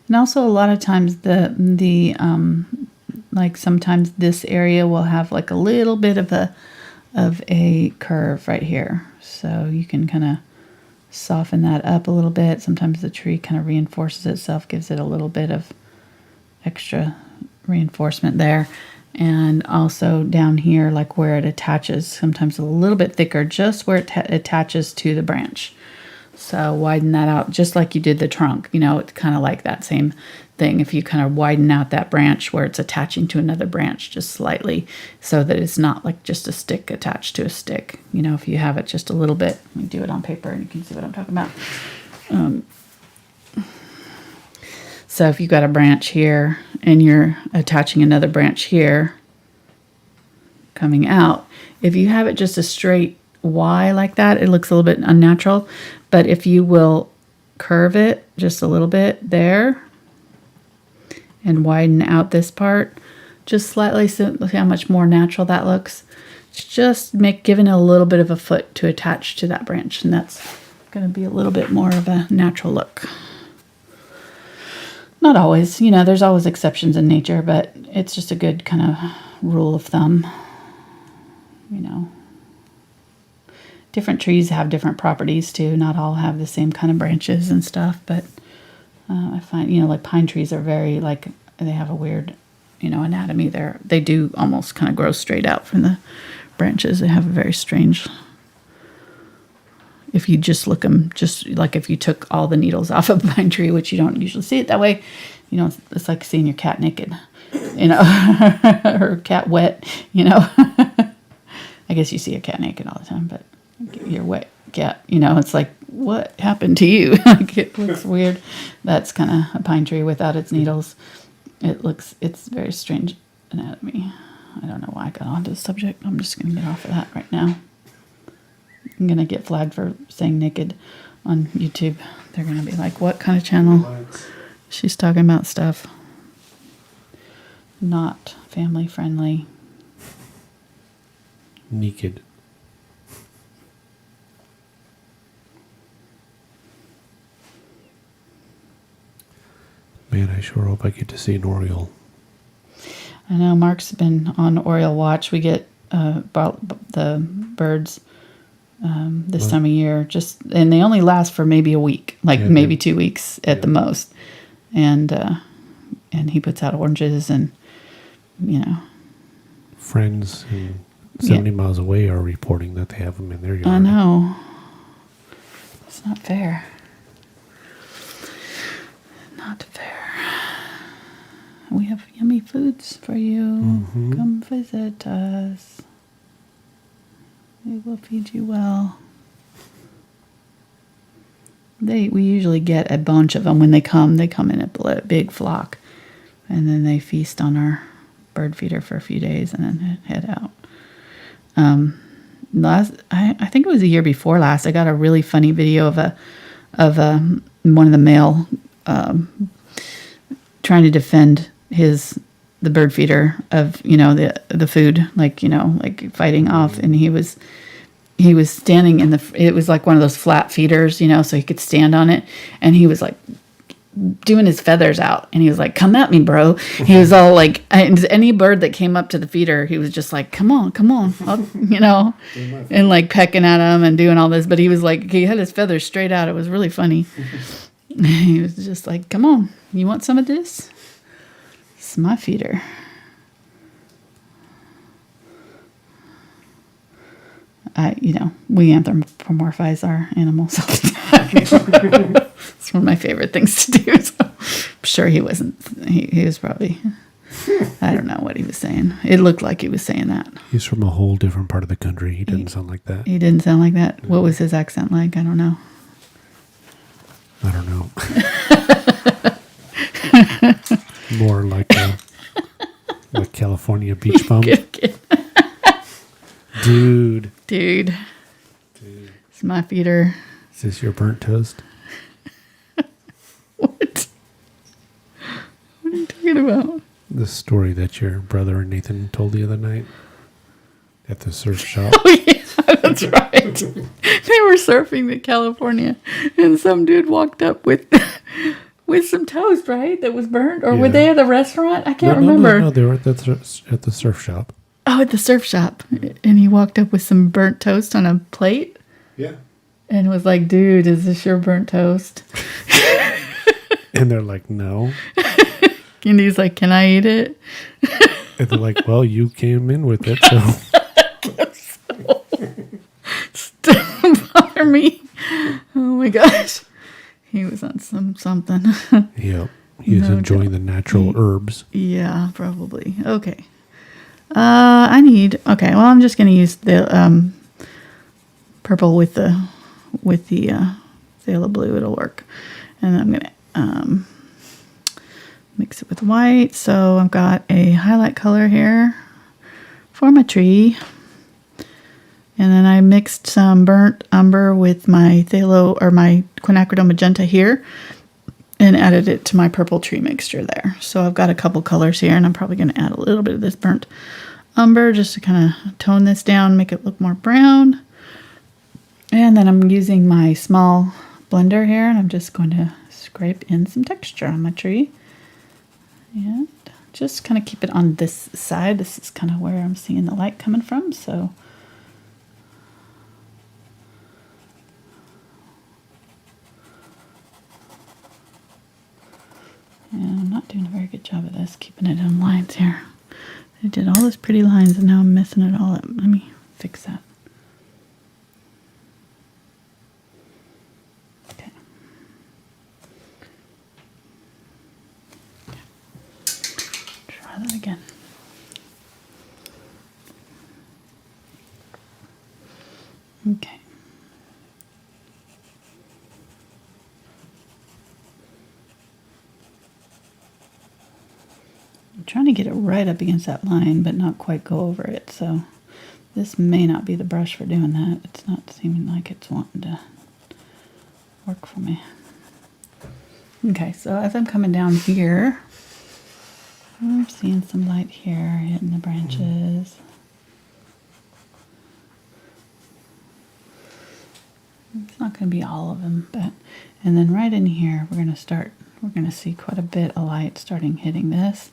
[SPEAKER 1] And also a lot of times like sometimes this area will have like a little bit of a curve right here. So you can kind of soften that up a little bit. Sometimes the tree kind of reinforces itself, gives it a little bit of extra reinforcement there. And also down here, like where it attaches, sometimes a little bit thicker, just where it attaches to the branch. So widen that out just like you did the trunk. It's kind of like that same thing. If you kind of widen out that branch where it's attaching to another branch just slightly so that it's not like just a stick attached to a stick. If you have it just a little bit, let me do it on paper and you can see what I'm talking about. So if you've got a branch here and you're attaching another branch here coming out, if you have it just a straight Y like that, it looks a little bit unnatural. But if you will curve it just a little bit there and widen out this part just slightly, so see how much more natural that looks. It's just giving it a little bit of a foot to attach to that branch, and that's going to be a little bit more of a natural look. Not always, there's always exceptions in nature, but it's just a good kind of rule of thumb. Different trees have different properties too. Not all have the same kind of branches and stuff, but I find, like pine trees are very, they have a weird, anatomy there. They do almost kind of grow straight out from the branches. They have a very strange, if you just look them, just like if you took all the needles off of a pine tree, which you don't usually see it that way, it's like seeing your cat naked, or cat wet, I guess you see a cat naked all the time, but your wet cat, it's like, what happened to you? Like, it looks weird. That's kind of a pine tree without its needles. It's very strange anatomy. I don't know why I got onto the subject. I'm just going to get off of that right now. I'm going to get flagged for saying naked on YouTube. They're going to be like, what kind of channel? She's talking about stuff not family friendly.
[SPEAKER 2] Naked. Man, I sure hope I get to see an Oriole.
[SPEAKER 1] I know Mark's been on Oriole watch. We get the birds this time of year, and they only last for maybe a week, like maybe 2 weeks at the most. And he puts out oranges, and
[SPEAKER 2] friends 70 miles away are reporting that they have them in their yard.
[SPEAKER 1] I know. It's not fair. Not fair. We have yummy foods for you. Mm-hmm. Come visit us. We will feed you well. We usually get a bunch of them when they come. They come in a big flock, and then they feast on our bird feeder for a few days and then head out. I think it was the year before last. I got a really funny video of one of the male trying to defend the bird feeder of the food, like fighting off, and he was standing it was like one of those flat feeders, so he could stand on it, and he was like doing his feathers out, and he was like, "Come at me, bro." He was all like, any bird that came up to the feeder, he was just like, come on, and like pecking at him and doing all this, but he was like, he had his feathers straight out. It was really funny. He was just like, "Come on, you want some of this? It's my feeder." We anthropomorphize our animals all the time. It's one of my favorite things to do. So I'm sure he wasn't. He was probably. I don't know what he was saying. It looked like he was saying that.
[SPEAKER 2] He's from a whole different part of the country. He didn't sound like that.
[SPEAKER 1] He didn't sound like that. What was his accent like? I don't know.
[SPEAKER 2] I don't know. More like a California beach bum. Dude.
[SPEAKER 1] It's my feeder.
[SPEAKER 2] Is this your burnt toast?
[SPEAKER 1] What? What are you talking about?
[SPEAKER 2] The story that your brother Nathan told the other night at the surf shop.
[SPEAKER 1] Oh, yeah, that's right. They were surfing in California, and some dude walked up with some toast, right? That was burnt? Or were they at the restaurant? I can't remember.
[SPEAKER 2] No, they were at the surf shop.
[SPEAKER 1] Oh, at the surf shop. And he walked up with some burnt toast on a plate.
[SPEAKER 2] Yeah.
[SPEAKER 1] And was like, "Dude, is this your burnt toast?"
[SPEAKER 2] And they're like, "No."
[SPEAKER 1] And he's like, "Can I eat it?"
[SPEAKER 2] And they're like, "Well, you came in with it, so."
[SPEAKER 1] Still bother me. Oh my gosh. He was on something.
[SPEAKER 2] Yep. He's enjoying the natural herbs.
[SPEAKER 1] Yeah, probably. Okay. Okay, well, I'm just going to use the purple with the Phthalo blue. It'll work. And I'm going to mix it with white. So I've got a highlight color here for my tree. And then I mixed some burnt umber with my Phthalo or my Quinacridone Magenta here and added it to my purple tree mixture there. So I've got a couple colors here, and I'm probably going to add a little bit of this burnt umber just to kind of tone this down, make it look more brown. And then I'm using my small blender here, and I'm just going to scrape in some texture on my tree. And just kind of keep it on this side. This is kind of where I'm seeing the light coming from, so... And I'm not doing a very good job of this, keeping it in lines here. I did all those pretty lines, and now I'm messing it all up. Let me fix that. Okay. Try that again. Okay. I'm trying to get it right up against that line, but not quite go over it. So this may not be the brush for doing that. It's not seeming like it's wanting to work for me. Okay, so as I'm coming down here, I'm seeing some light here hitting the branches. It's not going to be all of them, but, and then right in here, we're going to start we're going to see quite a bit of light starting hitting this.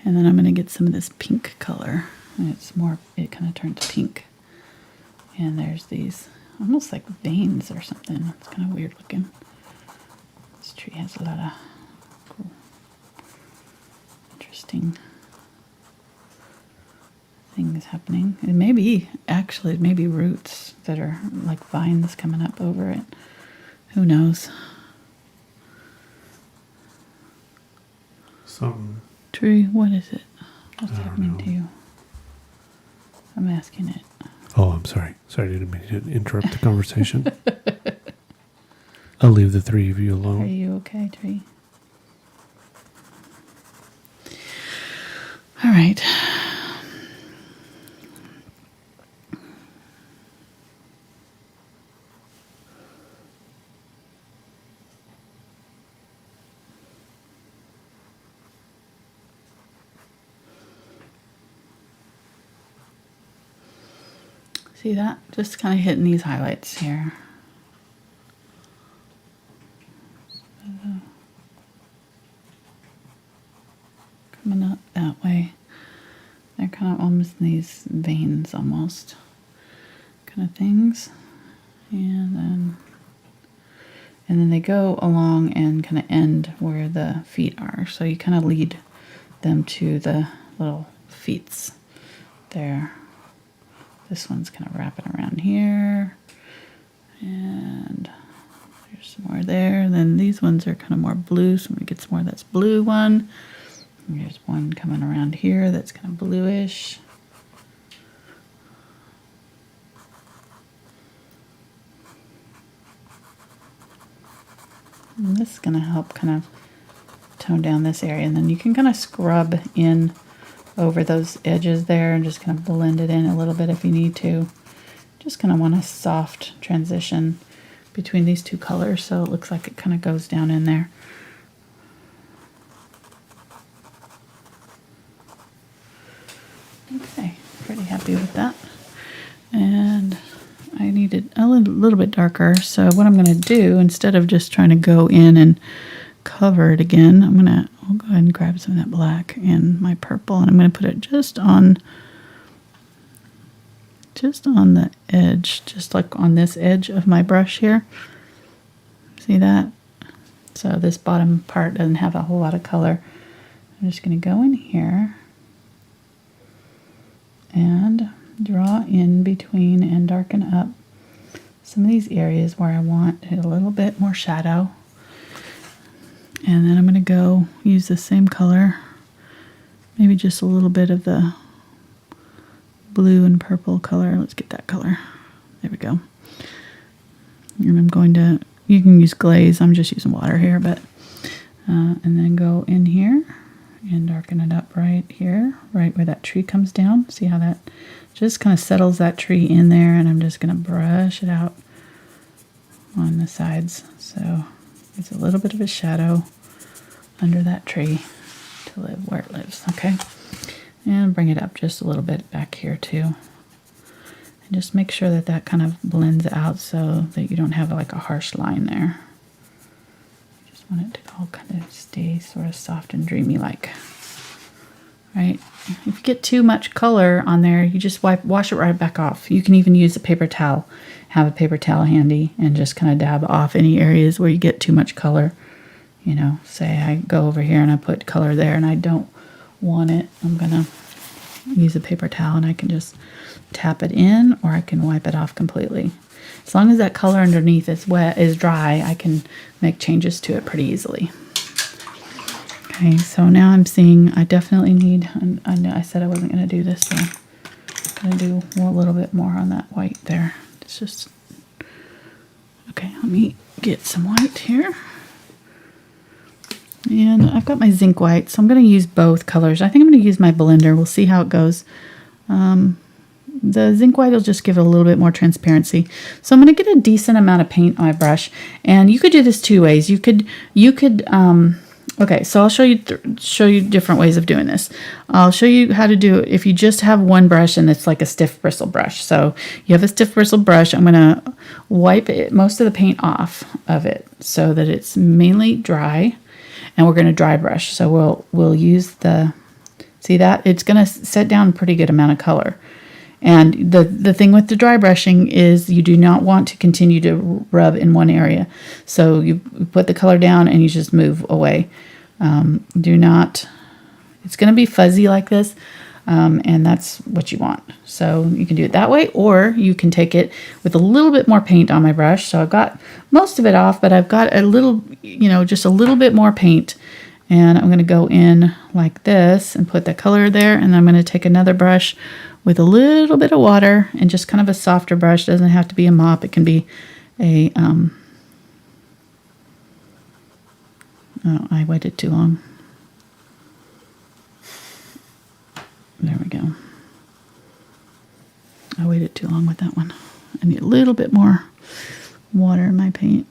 [SPEAKER 1] And then I'm going to get some of this pink color. And it's more, it kind of turns pink. And there's these almost like veins or something. It's kind of weird looking. This tree has a lot of cool, interesting things happening. It may be, actually, it may be roots that are like vines coming up over it. Who knows?
[SPEAKER 2] Some
[SPEAKER 1] tree, what is it? What's happening to you? I'm asking it.
[SPEAKER 2] Oh, I'm sorry. Sorry, I didn't mean to interrupt the conversation. I'll leave the three of you alone.
[SPEAKER 1] Are you okay, tree? All right. See that? Just kind of hitting these highlights here. Coming up that way. They're kind of almost in these veins almost. Kind of things. And then they go along and kind of end where the feet are. So you kind of lead them to the little feets there. This one's kind of wrapping around here. And there's some more there. And then these ones are kind of more blue. So I'm going to get some more of this blue one. And there's one coming around here that's kind of bluish. And this is going to help kind of tone down this area. And then you can kind of scrub in over those edges there and just kind of blend it in a little bit if you need to. Just kind of want a soft transition between these two colors so it looks like it kind of goes down in there. Okay, pretty happy with that. And I need it a little bit darker, so what I'm going to do, instead of just trying to go in and cover it again, I'll go ahead and grab some of that black and my purple, and I'm going to put it just on the edge, just like on this edge of my brush here. See that? So this bottom part doesn't have a whole lot of color. I'm just going to go in here and draw in between and darken up some of these areas where I want a little bit more shadow. And then I'm going to go use the same color, maybe just a little bit of the blue and purple color. Let's get that color. There we go. And I'm going to, you can use glaze. I'm just using water here, but, and then go in here and darken it up right here, right where that tree comes down. See how that just kind of settles that tree in there, and I'm just going to brush it out on the sides. So it's a little bit of a shadow under that tree to live where it lives, okay? And bring it up just a little bit back here too. And just make sure that that kind of blends out so that you don't have like a harsh line there. Just want it to all kind of stay sort of soft and dreamy like. Right? If you get too much color on there, you just wash it right back off. You can even use a paper towel. Have a paper towel handy and just kind of dab off any areas where you get too much color. You know, say I go over here and I put color there and I don't want it. I'm going to use a paper towel and I can just tap it in, or I can wipe it off completely. As long as that color underneath is dry, I can make changes to it pretty easily. Okay, so now I'm seeing I definitely need, I know I said I wasn't going to do this, so I'm going to do a little bit more on that white there. It's just, okay, let me get some white here. And I've got my Zinc White, so I'm going to use both colors. I think I'm going to use my blender. We'll see how it goes. The Zinc White will just give it a little bit more transparency. So I'm going to get a decent amount of paint on my brush. And you could do this two ways. You could okay, so I'll show you different ways of doing this. I'll show you how to do it if you just have one brush and it's like a stiff bristle brush. So you have a stiff bristle brush. I'm going to wipe most of the paint off of it so that it's mainly dry. and we're going to dry brush. So we'll use the, see that? It's going to set down a pretty good amount of color. And the thing with the dry brushing is you do not want to continue to rub in one area. So you put the color down and you just move away. Do not, it's going to be fuzzy like this, and that's what you want. So you can do it that way, or you can take it with a little bit more paint on my brush. So I've got most of it off, but I've got a little, just a little bit more paint. And I'm going to go in like this and put the color there. And then I'm going to take another brush with a little bit of water and just kind of a softer brush. Doesn't have to be a mop. It can be a, oh, I waited too long. There we go. I waited too long with that one. I need a little bit more water in my paint.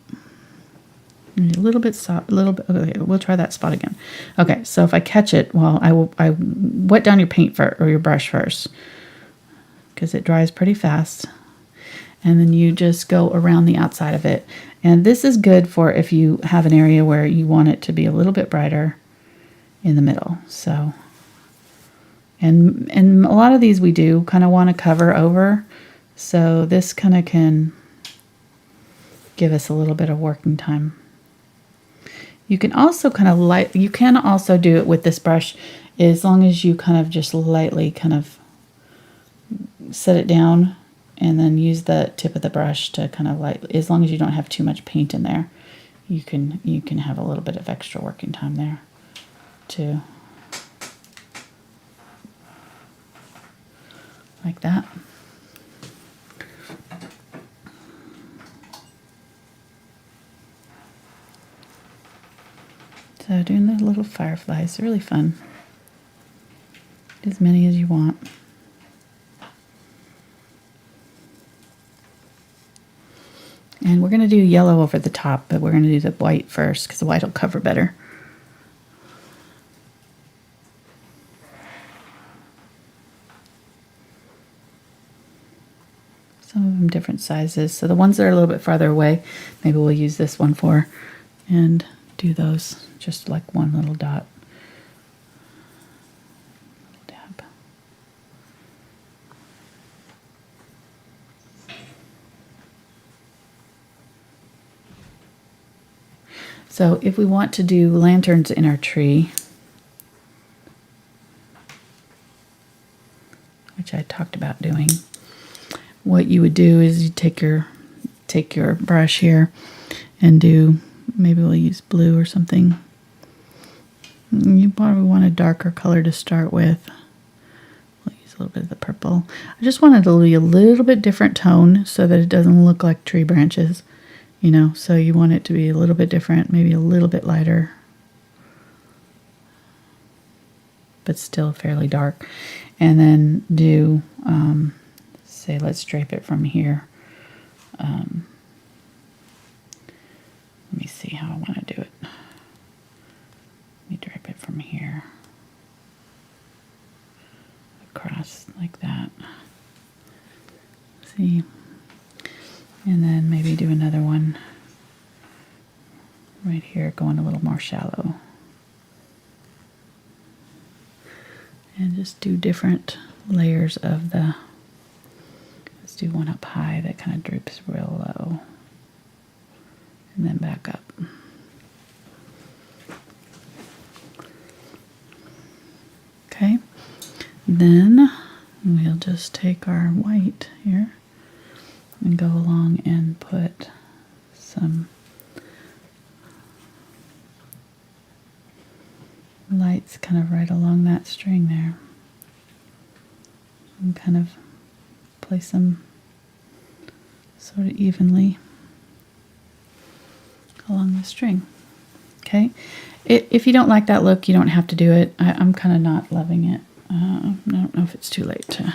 [SPEAKER 1] I need a little bit soft, a little bit. Okay, we'll try that spot again. Okay, so if I catch it, well, I wet down your paint or your brush first, because it dries pretty fast. And then you just go around the outside of it. And this is good for if you have an area where you want it to be a little bit brighter in the middle. So, and a lot of these we do kind of want to cover over. So this kind of can give us a little bit of working time. You can also kind of you can also do it with this brush as long as you kind of just lightly kind of set it down and then use the tip of the brush to kind of as long as you don't have too much paint in there, you can have a little bit of extra working time there too. Like that. So doing the little fireflies, really fun. As many as you want. And we're going to do yellow over the top, but we're going to do the white first because the white will cover better. Some of them different sizes. So the ones that are a little bit farther away, maybe we'll use this one for, and do those just like one little dot. Dab. So if we want to do lanterns in our tree, which I talked about doing, what you would do is you take your brush here and do, maybe we'll use blue or something. You probably want a darker color to start with. We'll use a little bit of the purple. I just want it to be a little bit different tone so that it doesn't look like tree branches, so you want it to be a little bit different, maybe a little bit lighter, but still fairly dark. And then do, say, let's drape it from here. Let me see how I want to do it. Let me drape it from here across like that. See? And then maybe do another one right here, going a little more shallow. And just do different layers of the, let's do one up high that kind of droops real low. And then back up. Okay, then we'll just take our white here and go along and put some lights kind of right along that string there. And kind of place them sort of evenly along the string. Okay, if you don't like that look, you don't have to do it. I'm kind of not loving it. I don't know if it's too late to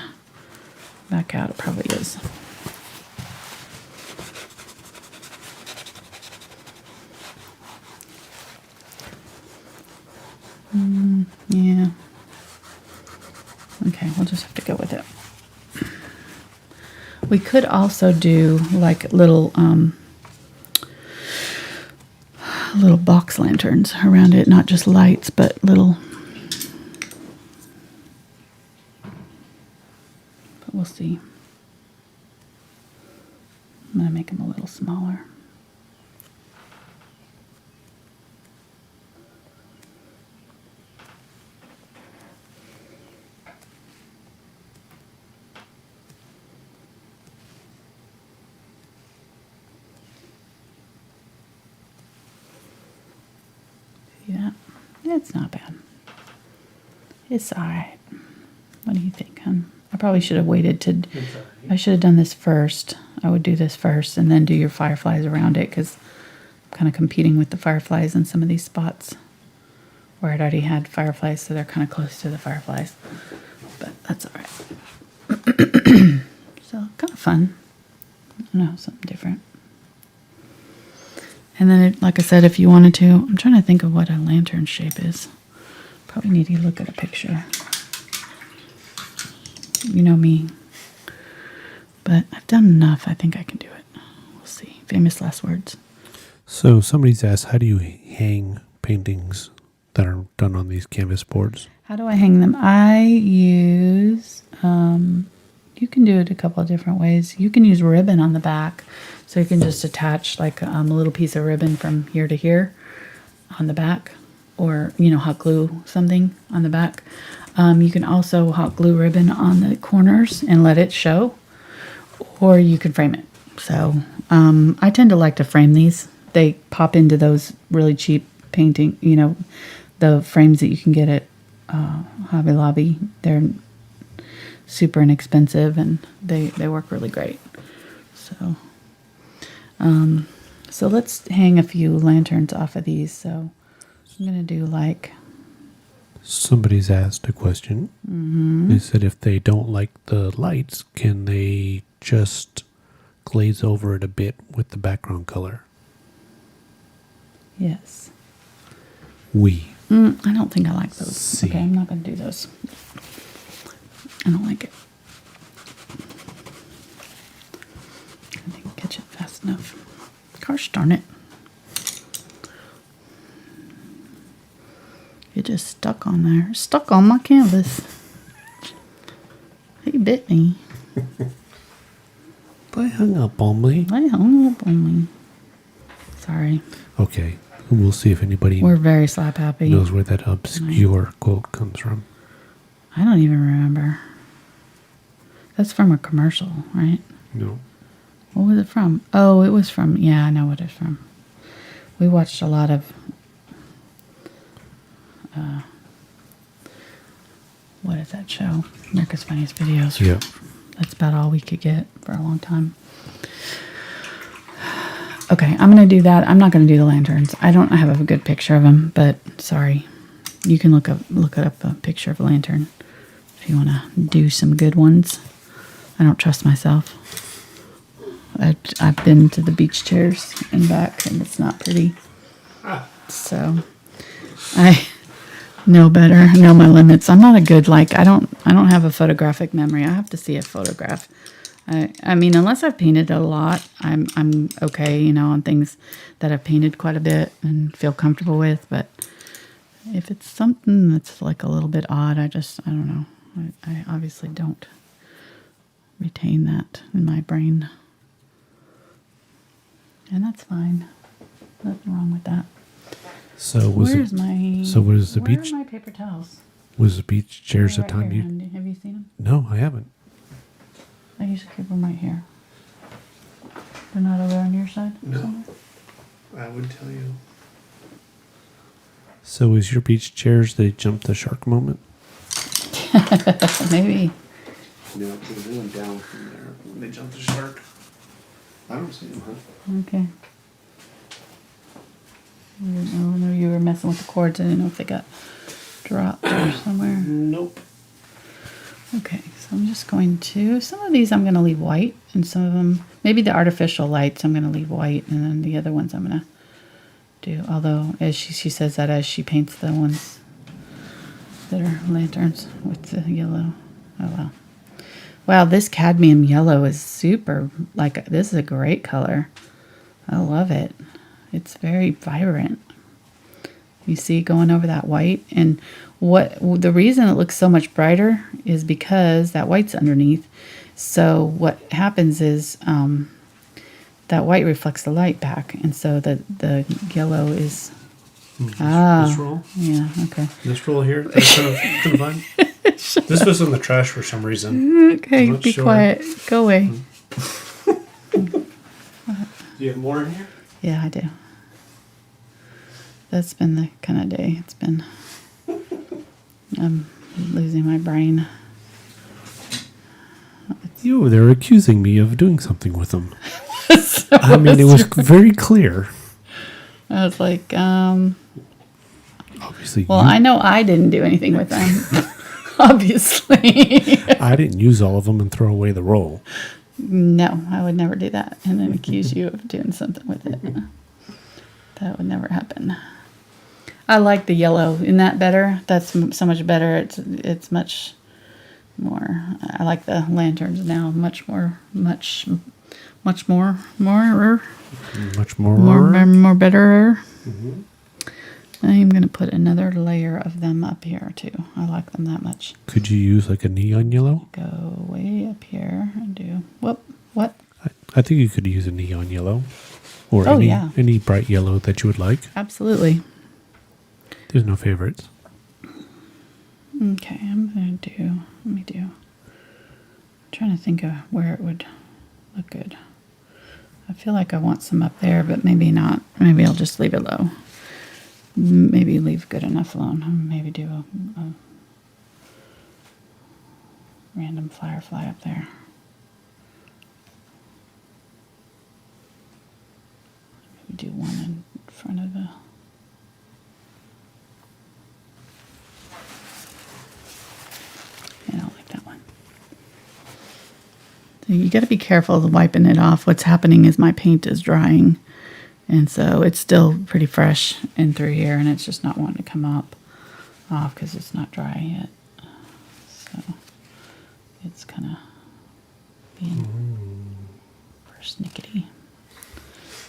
[SPEAKER 1] back out. It probably is. Yeah. Okay, we'll just have to go with it. We could also do like little little box lanterns around it, not just lights, but little. But we'll see. I'm going to make them a little smaller. See that? It's not bad. It's alright. What do you think, hon? I probably should have waited to... I should have done this first. I would do this first and then do your fireflies around it, because I'm kind of competing with the fireflies in some of these spots where I'd already had fireflies, so they're kind of close to the fireflies. But that's alright. So, kind of fun. I don't know, something different. And then, like I said, if you wanted to, I'm trying to think of what a lantern shape is. Probably need to look at a picture. You know me. But I've done enough. I think I can do it. We'll see. Famous last words.
[SPEAKER 2] So somebody's asked, how do you hang paintings that are done on these canvas boards?
[SPEAKER 1] How do I hang them? I use, you can do it a couple of different ways. You can use ribbon on the back. So you can just attach like a little piece of ribbon from here to here on the back. Or, hot glue something on the back. You can also hot glue ribbon on the corners and let it show. Or you can frame it. So I tend to like to frame these. They pop into those really cheap painting, the frames that you can get at Hobby Lobby. They're super inexpensive and they work really great. So so let's hang a few lanterns off of these. So I'm going to do like...
[SPEAKER 2] Somebody's asked a question.
[SPEAKER 1] Mm-hmm.
[SPEAKER 2] They said if they don't like the lights, can they just glaze over it a bit with the background color?
[SPEAKER 1] Yes.
[SPEAKER 2] I
[SPEAKER 1] don't think I like those.
[SPEAKER 2] See.
[SPEAKER 1] Okay, I'm not going to do those. I don't like it. I didn't catch it fast enough. Gosh darn it. It just stuck on there. Stuck on my canvas. He bit me.
[SPEAKER 2] But I hung up on me.
[SPEAKER 1] I hung up on me. Sorry.
[SPEAKER 2] Okay. We'll see if anybody
[SPEAKER 1] We're very slap happy.
[SPEAKER 2] knows where that obscure quote comes from.
[SPEAKER 1] I don't even remember. That's from a commercial, right?
[SPEAKER 2] No.
[SPEAKER 1] What was it from? Oh, it was from... Yeah, I know what it's from. We watched a lot of... what is that show? America's Funniest Videos.
[SPEAKER 2] Yeah.
[SPEAKER 1] That's about all we could get for a long time. Okay, I'm going to do that. I'm not going to do the lanterns. I don't have a good picture of them, but sorry. You can look up a picture of a lantern if you want to do some good ones. I don't trust myself. I've been to the beach chairs and back, and it's not pretty. So I know better, know my limits. I'm not a good, I don't have a photographic memory. I have to see a photograph. I mean, unless I've painted a lot, I'm okay, on things that I've painted quite a bit and feel comfortable with. But if it's something that's like a little bit odd, I don't know. I obviously don't retain that in my brain. And that's fine. Nothing wrong with that.
[SPEAKER 2] So was
[SPEAKER 1] Where's
[SPEAKER 2] it?
[SPEAKER 1] my?
[SPEAKER 2] So was the
[SPEAKER 1] where
[SPEAKER 2] beach?
[SPEAKER 1] are my paper towels?
[SPEAKER 2] Was the beach chairs
[SPEAKER 1] They're
[SPEAKER 2] the time
[SPEAKER 1] right here,
[SPEAKER 2] you?
[SPEAKER 1] Andy. Have you seen them?
[SPEAKER 2] No, I haven't.
[SPEAKER 1] I used to keep them right here. They're not over on your side?
[SPEAKER 2] No. I would tell you. So is your beach chairs they jump the shark moment?
[SPEAKER 1] Maybe.
[SPEAKER 2] No, because they went down from there when they jumped the shark. I don't see them, huh?
[SPEAKER 1] Okay. I didn't know you were messing with the cords. I didn't know if they got dropped or somewhere.
[SPEAKER 2] Nope.
[SPEAKER 1] Okay, so I'm just going to... Some of these I'm going to leave white, and some of them... Maybe the artificial lights I'm going to leave white, and then the other ones I'm going to do. Although, as she says that as she paints the ones that are lanterns with the yellow. Oh, well. Wow, this cadmium yellow is super... This is a great color. I love it. It's very vibrant. You see going over that white, and the reason it looks so much brighter is because that white's underneath. So what happens is that white reflects the light back, and so the yellow is
[SPEAKER 2] This roll?
[SPEAKER 1] Yeah, okay.
[SPEAKER 2] This roll here? That's kind of fun. This was in the trash for some reason.
[SPEAKER 1] Okay, be quiet. Go away.
[SPEAKER 2] Do you have more in here?
[SPEAKER 1] Yeah, I do. That's been the kind of day it's been. I'm losing my brain.
[SPEAKER 2] You they're accusing me of doing something with them. I mean, it was very clear.
[SPEAKER 1] I was like,
[SPEAKER 2] Obviously.
[SPEAKER 1] well, I know I didn't do anything with them. Obviously.
[SPEAKER 2] I didn't use all of them and throw away the roll.
[SPEAKER 1] No, I would never do that and then accuse you of doing something with it. That would never happen. I like the yellow. Isn't that better? That's so much better. It's much more. I like the lanterns now much more better.
[SPEAKER 2] Mm-hmm.
[SPEAKER 1] I'm going to put another layer of them up here too. I like them that much.
[SPEAKER 2] Could you use like a neon yellow?
[SPEAKER 1] Go way up here and do what?
[SPEAKER 2] I think you could use a neon yellow or any bright yellow that you would like.
[SPEAKER 1] Absolutely.
[SPEAKER 2] There's no favorites.
[SPEAKER 1] Okay, I'm trying to think of where it would look good. I feel like I want some up there, but maybe not. Maybe I'll just leave it low. Maybe leave good enough alone. Maybe do a random firefly up there. Maybe do one in front of the... I don't like that one. So you got to be careful of wiping it off. What's happening is my paint is drying, and so it's still pretty fresh in through here, and it's just not wanting to come off because it's not dry yet. So it's kind of being persnickety.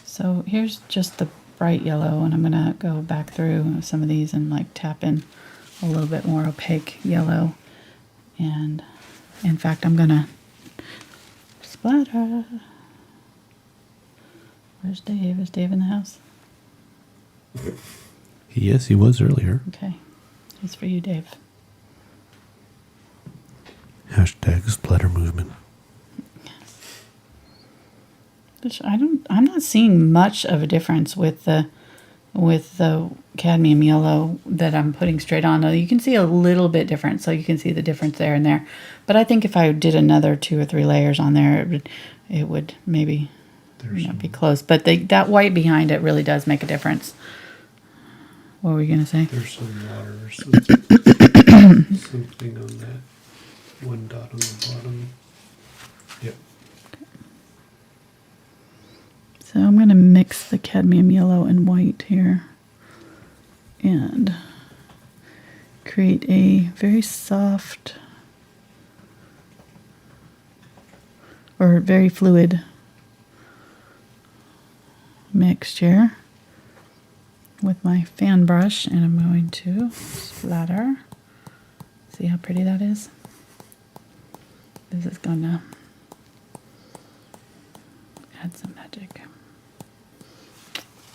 [SPEAKER 1] So here's just the bright yellow, and I'm gonna go back through some of these and like tap in a little bit more opaque yellow. And in fact, I'm gonna splatter. Where's Dave? Is Dave in the house?
[SPEAKER 2] Yes, he was earlier.
[SPEAKER 1] Okay. It's for you, Dave.
[SPEAKER 2] Hashtag splatter movement.
[SPEAKER 1] I'm not seeing much of a difference with the cadmium yellow that I'm putting straight on. You can see a little bit different, so you can see the difference there and there. But I think if I did another 2 or 3 layers on there, it would maybe be close. But that white behind it really does make a difference. What were you going to say?
[SPEAKER 2] There's some water or something, something on that one dot on the bottom. Yep.
[SPEAKER 1] So I'm going to mix the cadmium yellow and white here and create a very soft or very fluid mixture with my fan brush, and I'm going to splatter. See how pretty that is? This is going to add some magic.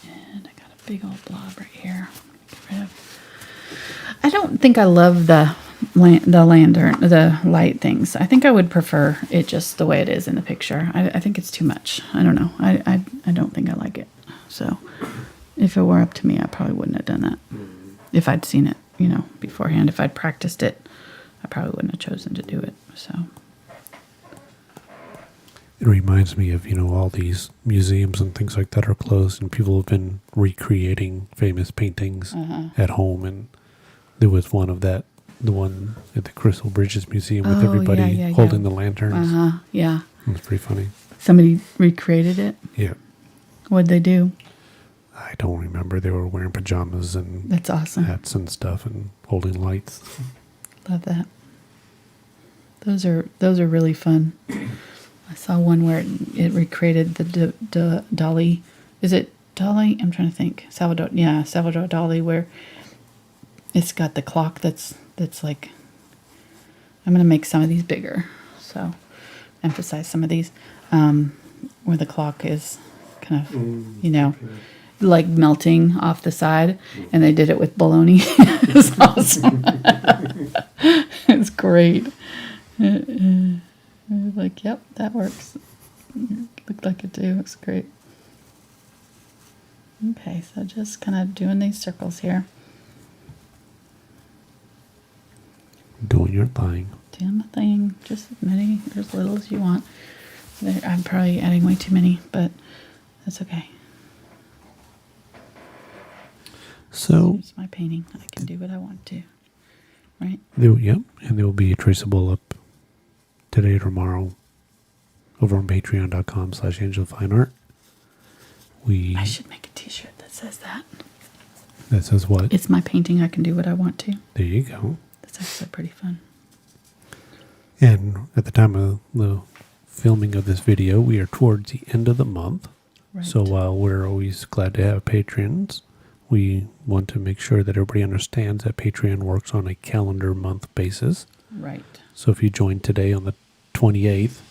[SPEAKER 1] And I got a big old blob right here. Get rid of. I don't think I love the lantern, the light things. I think I would prefer it just the way it is in the picture. I think it's too much. I don't know. I don't think I like it. So if it were up to me, I probably wouldn't have done that. If I'd seen it, beforehand. If I'd practiced it, I probably wouldn't have chosen to do it. So.
[SPEAKER 2] It reminds me of, all these museums and things like that are closed, and people have been recreating famous paintings at home. And there was one of that, the one at the Crystal Bridges Museum with everybody holding the lanterns.
[SPEAKER 1] Yeah.
[SPEAKER 2] It was pretty funny.
[SPEAKER 1] Somebody recreated it?
[SPEAKER 2] Yeah.
[SPEAKER 1] What'd they do?
[SPEAKER 2] I don't remember. They were wearing pajamas and
[SPEAKER 1] that's awesome.
[SPEAKER 2] Hats and stuff and holding lights.
[SPEAKER 1] Love that. Those are really fun. I saw one where it recreated the Dali. Is it Dolly. I'm trying to think. Salvador Dali, where it's got the clock that's like, I'm going to make some of these bigger. So emphasize some of these, where the clock is kind of, like melting off the side, and they did it with bologna. It's awesome. It's great. Like, yep, that works. Looked like it too. Looks great. Okay, so just kind of doing these circles here.
[SPEAKER 2] Doing your thing.
[SPEAKER 1] Doing my thing. Just as many or as little as you want. I'm probably adding way too many, but that's okay.
[SPEAKER 2] So
[SPEAKER 1] it's my painting. I can do what I want to. Right?
[SPEAKER 2] Yep, and they will be traceable up today or tomorrow over on patreon.com/angelfineart.
[SPEAKER 1] I should make a t-shirt that says that.
[SPEAKER 2] That says what?
[SPEAKER 1] It's my painting. I can do what I want to.
[SPEAKER 2] There you go.
[SPEAKER 1] That's actually pretty fun.
[SPEAKER 2] And at the time of the filming of this video, we are towards the end of the month.
[SPEAKER 1] Right.
[SPEAKER 2] So while we're always glad to have patrons, we want to make sure that everybody understands that Patreon works on a calendar month basis.
[SPEAKER 1] Right.
[SPEAKER 2] So if you join today on the 28th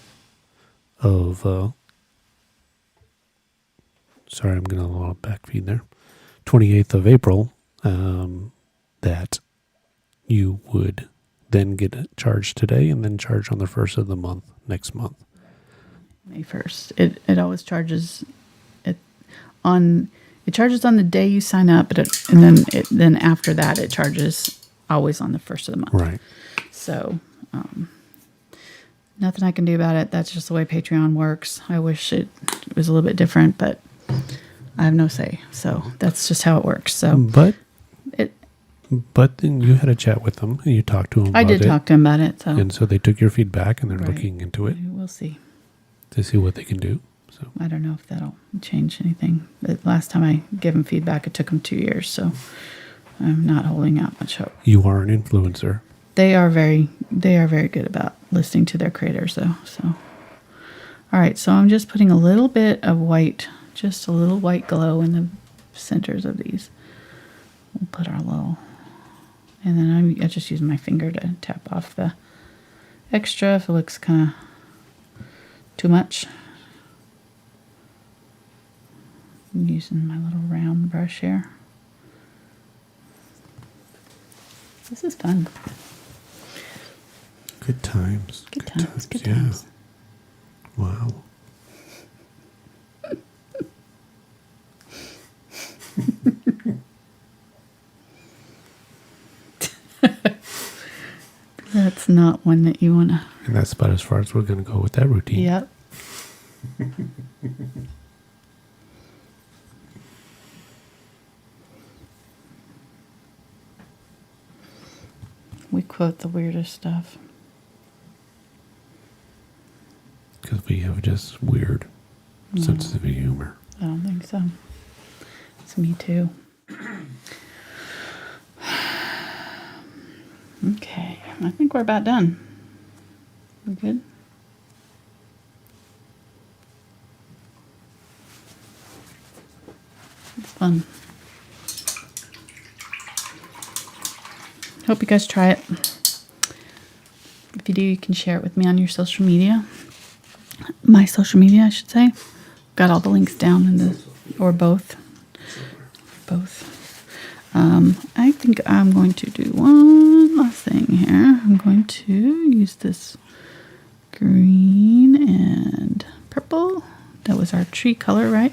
[SPEAKER 2] of, sorry, I'm going to allow a back feed there, 28th of April, that you would then get charged today and then charge on the 1st of the month next month.
[SPEAKER 1] May 1st. It always charges on the day you sign up, and then after that it charges always on the 1st of the month.
[SPEAKER 2] Right.
[SPEAKER 1] So nothing I can do about it. That's just the way Patreon works. I wish it was a little bit different, but I have no say. So that's just how it works. So
[SPEAKER 2] But then you had a chat with them and you talked to them about it.
[SPEAKER 1] I did talk to them about it.
[SPEAKER 2] And so they took your feedback and they're looking into it.
[SPEAKER 1] We'll see.
[SPEAKER 2] To see what they can do. So
[SPEAKER 1] I don't know if that'll change anything. The last time I gave them feedback, it took them 2 years. So I'm not holding out much hope.
[SPEAKER 2] You are an influencer.
[SPEAKER 1] They are very good about listening to their creators, though. So, all right. So I'm just putting a little bit of white, just a little white glow in the centers of these. We'll put our little, and then I just use my finger to tap off the extra if it looks kind of too much. I'm using my little round brush here. This is fun.
[SPEAKER 2] Good times.
[SPEAKER 1] Good times.
[SPEAKER 2] Wow.
[SPEAKER 1] That's not one that you want to.
[SPEAKER 2] And that's about as far as we're going to go with that routine.
[SPEAKER 1] Yep. We quote the weirdest stuff.
[SPEAKER 2] Because we have just weird senses of humor.
[SPEAKER 1] I don't think so. It's me too. Okay, I think we're about done. We good? It's fun. Hope you guys try it. If you do, you can share it with me on your social media. My social media, I should say. Got all the links down in the, or both. Both. I think I'm going to do one last thing here. I'm going to use this green and purple. That was our tree color, right?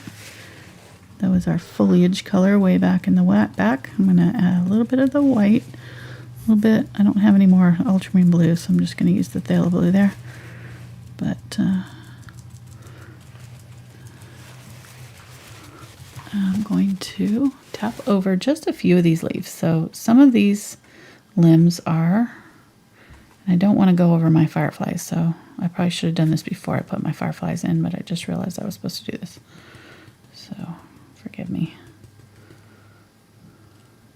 [SPEAKER 1] That was our foliage color way back in the back. I'm going to add a little bit of the white. A little bit. I don't have any more Ultramarine Blue, so I'm just going to use the Phthalo Blue there. But I'm going to tap over just a few of these leaves. So some of these limbs are, and I don't want to go over my fireflies, so I probably should have done this before I put my fireflies in, but I just realized I was supposed to do this. So forgive me.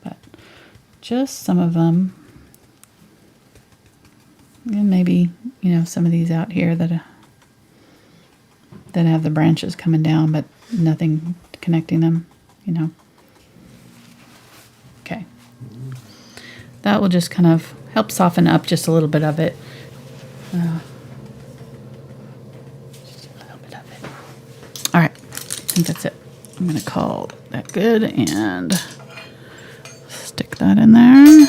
[SPEAKER 1] But just some of them, and maybe, you know, some of these out here that have the branches coming down, but nothing connecting them, you know. Okay. That will just kind of help soften up just a little bit of it. Just a little bit of it. All right. I think that's it. I'm going to call that good and stick that in there.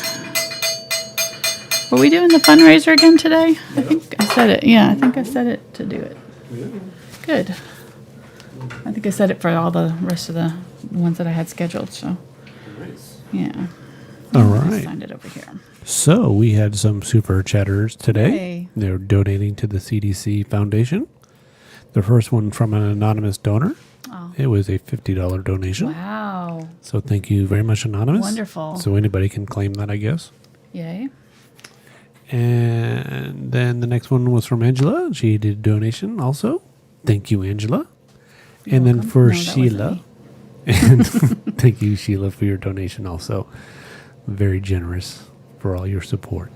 [SPEAKER 1] Are we doing the fundraiser again today? I think I said it. Yeah, I think I said it to do it. Good. I think I said it for all the rest of the ones that I had scheduled. So, yeah.
[SPEAKER 2] All
[SPEAKER 1] I
[SPEAKER 2] right.
[SPEAKER 1] signed it over here.
[SPEAKER 2] So we had some super chatters today.
[SPEAKER 1] Hey.
[SPEAKER 2] They're donating to the CDC Foundation. The first one from an anonymous donor.
[SPEAKER 1] Oh.
[SPEAKER 2] It was a $50 donation.
[SPEAKER 1] Wow.
[SPEAKER 2] So thank you very much, Anonymous.
[SPEAKER 1] Wonderful.
[SPEAKER 2] So anybody can claim that, I guess.
[SPEAKER 1] Yay.
[SPEAKER 2] And then the next one was from Angela. She did a donation also. Thank you, Angela. And then
[SPEAKER 1] welcome.
[SPEAKER 2] for
[SPEAKER 1] No, that wasn't
[SPEAKER 2] Sheila.
[SPEAKER 1] me.
[SPEAKER 2] And thank you, Sheila, for your donation also. Very generous for all your support.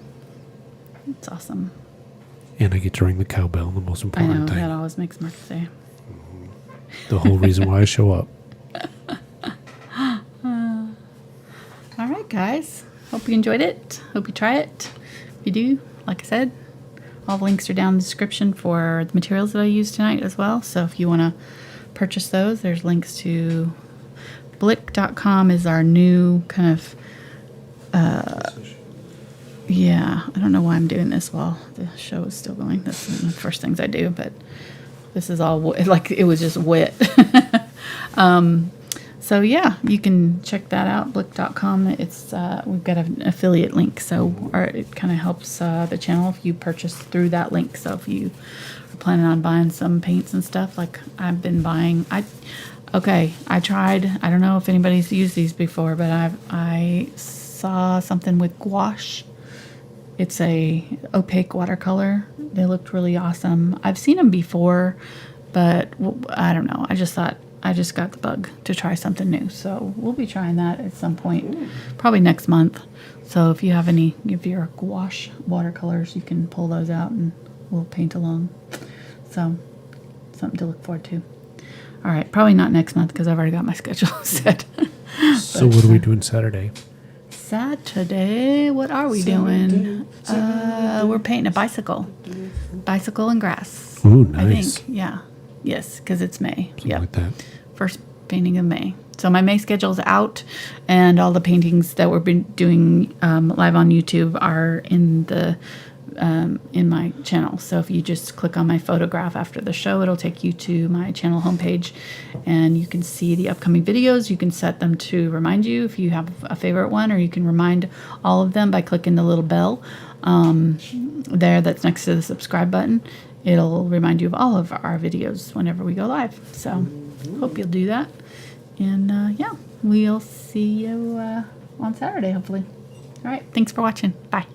[SPEAKER 1] It's awesome.
[SPEAKER 2] And I get to ring the cowbell, the most
[SPEAKER 1] I
[SPEAKER 2] important
[SPEAKER 1] know.
[SPEAKER 2] thing.
[SPEAKER 1] That always makes Mark say.
[SPEAKER 2] The whole reason why I show up.
[SPEAKER 1] All right, guys. Hope you enjoyed it. Hope you try it. If you do, like I said, all the links are down in the description for the materials that I used tonight as well. So if you want to purchase those, there's links to blick.com is our new kind of, yeah, I don't know why I'm doing this while the show is still going. That's one of the first things I do, but this is all like it was just wet. So yeah, you can check that out, blick.com. It's we've got an affiliate link, so it kind of helps the channel if you purchase through that link. So if you are planning on buying some paints and stuff, like I've been buying, I tried. I don't know if anybody's used these before, but I saw something with gouache. It's a opaque watercolor. They looked really awesome. I've seen them before, but I don't know. I just thought I just got the bug to try something new. So we'll be trying that at some point, probably next month. So if you have if you're gouache watercolors, you can pull those out and we'll paint along. So something to look forward to. All right, probably not next month because I've already got my schedule set.
[SPEAKER 2] So what are we doing Saturday?
[SPEAKER 1] Saturday, what are we doing? We're painting a bicycle and grass.
[SPEAKER 2] Ooh,
[SPEAKER 1] I
[SPEAKER 2] nice.
[SPEAKER 1] think, yeah. Yes, because it's May.
[SPEAKER 2] Something
[SPEAKER 1] Yep.
[SPEAKER 2] like that.
[SPEAKER 1] First painting of May. So my May schedule's out, and all the paintings that we've been doing live on YouTube are in the in my channel. So if you just click on my photograph after the show, it'll take you to my channel homepage, and you can see the upcoming videos. You can set them to remind you if you have a favorite one, or you can remind all of them by clicking the little bell there that's next to the subscribe button. It'll remind you of all of our videos whenever we go live. So hope you'll do that. And yeah, we'll see you on Saturday, hopefully. All right. Thanks for watching. Bye.